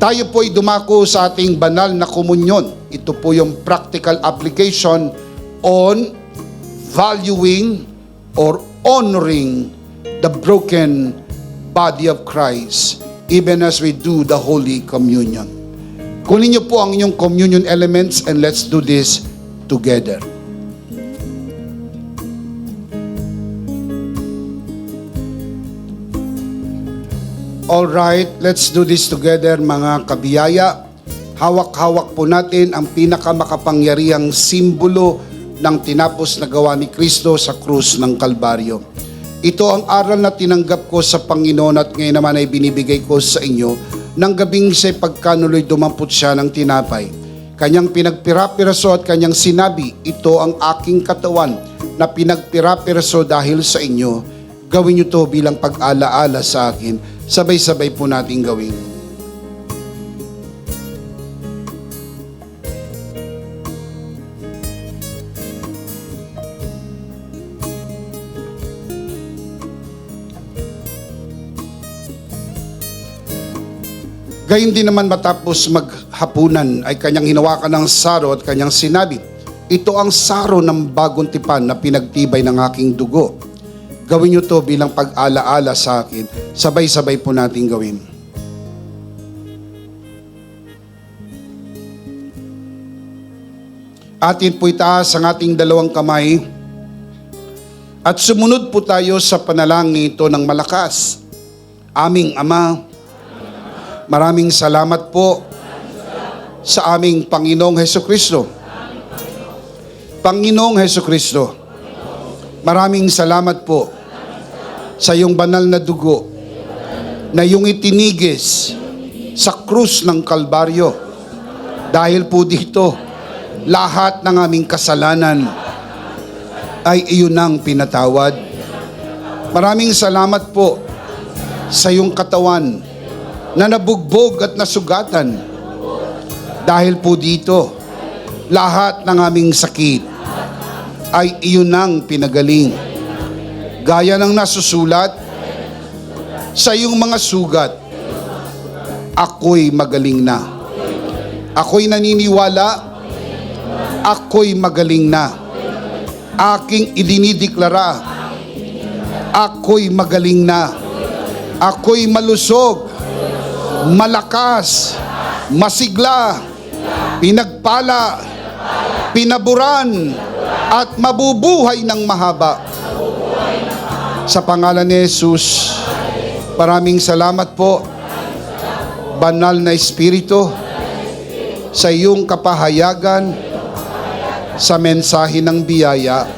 Tayo po ay dumako sa ating banal na komunyon. Ito po yung practical application on valuing or honoring the broken body of Christ even as we do the Holy Communion. Kunin niyo po ang inyong communion elements and let's do this together. All right, let's do this together mga kabiyaya. Hawak-hawak po natin ang pinakamakapangyarihang simbolo ng tinapos na gawa ni Kristo sa krus ng Kalbaryo. Ito ang aral na tinanggap ko sa Panginoon at ngayon naman ay binibigay ko sa inyo nang gabing siya'y pagkanuloy dumampot siya ng tinapay. Kanyang pinagpira-piraso at kanyang sinabi, ito ang aking katawan na pinagpira-piraso dahil sa inyo. Gawin niyo to bilang pag-alaala sa akin. Sabay-sabay po natin gawin. Gayun din naman matapos maghapunan ay kanyang hinawakan ng saro at kanyang sinabi, ito ang saro ng bagong tipan na pinagtibay ng aking dugo. Gawin niyo to bilang pag-alaala sa akin. Sabay-sabay po natin gawin. Atin po itaas ang ating dalawang kamay at sumunod po tayo sa panalangin ito ng malakas. Aming Ama, maraming salamat po sa aming Panginoong Hesukristo. Panginoong Hesukristo, maraming salamat po sa iyong banal na dugo na iyong itinigis sa krus ng Kalbaryo. Dahil po dito, lahat ng aming kasalanan ay iyon ang pinatawad. Maraming salamat po sa iyong katawan na nabugbog at nasugatan. Dahil po dito, lahat ng aming sakit ay iyon ang pinagaling. Gaya ng nasusulat sa iyong mga sugat, ako'y magaling na. Ako'y naniniwala, ako'y magaling na. Aking idinideklara, ako'y magaling na. Ako'y malusog, malakas, masigla, pinagpala, pinaburan, at mabubuhay ng mahaba. Sa pangalan ni Jesus, maraming salamat po, Banal na Espiritu, sa iyong kapahayagan sa mensahe ng biyaya.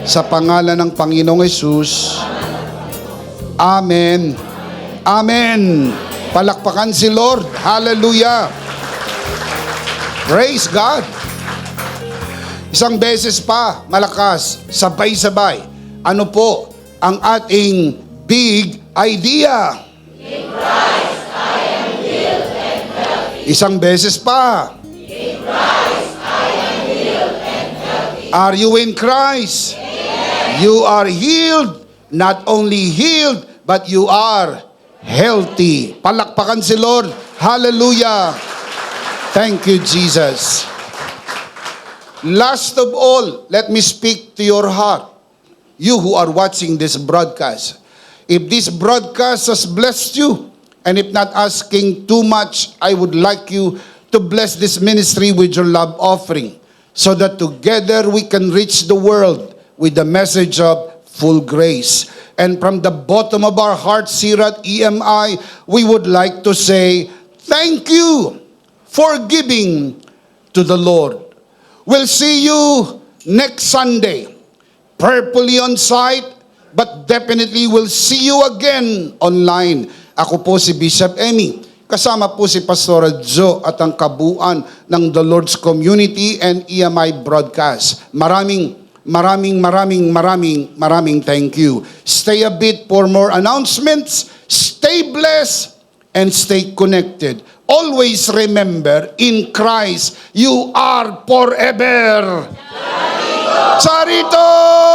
Sa pangalan ng Panginoong Jesus, Amen. Amen. Palakpakan si Lord. Hallelujah. Praise God. Isang beses pa, malakas, sabay-sabay. Ano po ang ating big idea? In Christ I am healed and healthy. Isang beses pa. In Christ I am healed and healthy. Are you in Christ? Amen. You are healed. Not only healed, but you are healthy. Palakpakan si Lord. Hallelujah. Thank you, Jesus. Last of all, let me speak to your heart. You who are watching this broadcast. If this broadcast has blessed you, and if not asking too much, I would like you to bless this ministry with your love offering so that together we can reach the world with the message of full grace. And from the bottom of our hearts here at EMI, we would like to say, thank you for giving to the Lord. We'll see you next Sunday. Prayerfully on site, but definitely we'll see you again online. Ako po si Bishop Emmy. Kasama po si Pastor Joe at ang kabuuan ng The Lord's Community and EMI Broadcast. Maraming thank you. Stay a bit for more announcements. Stay blessed and stay connected. Always remember, in Christ, you are forever. Charito!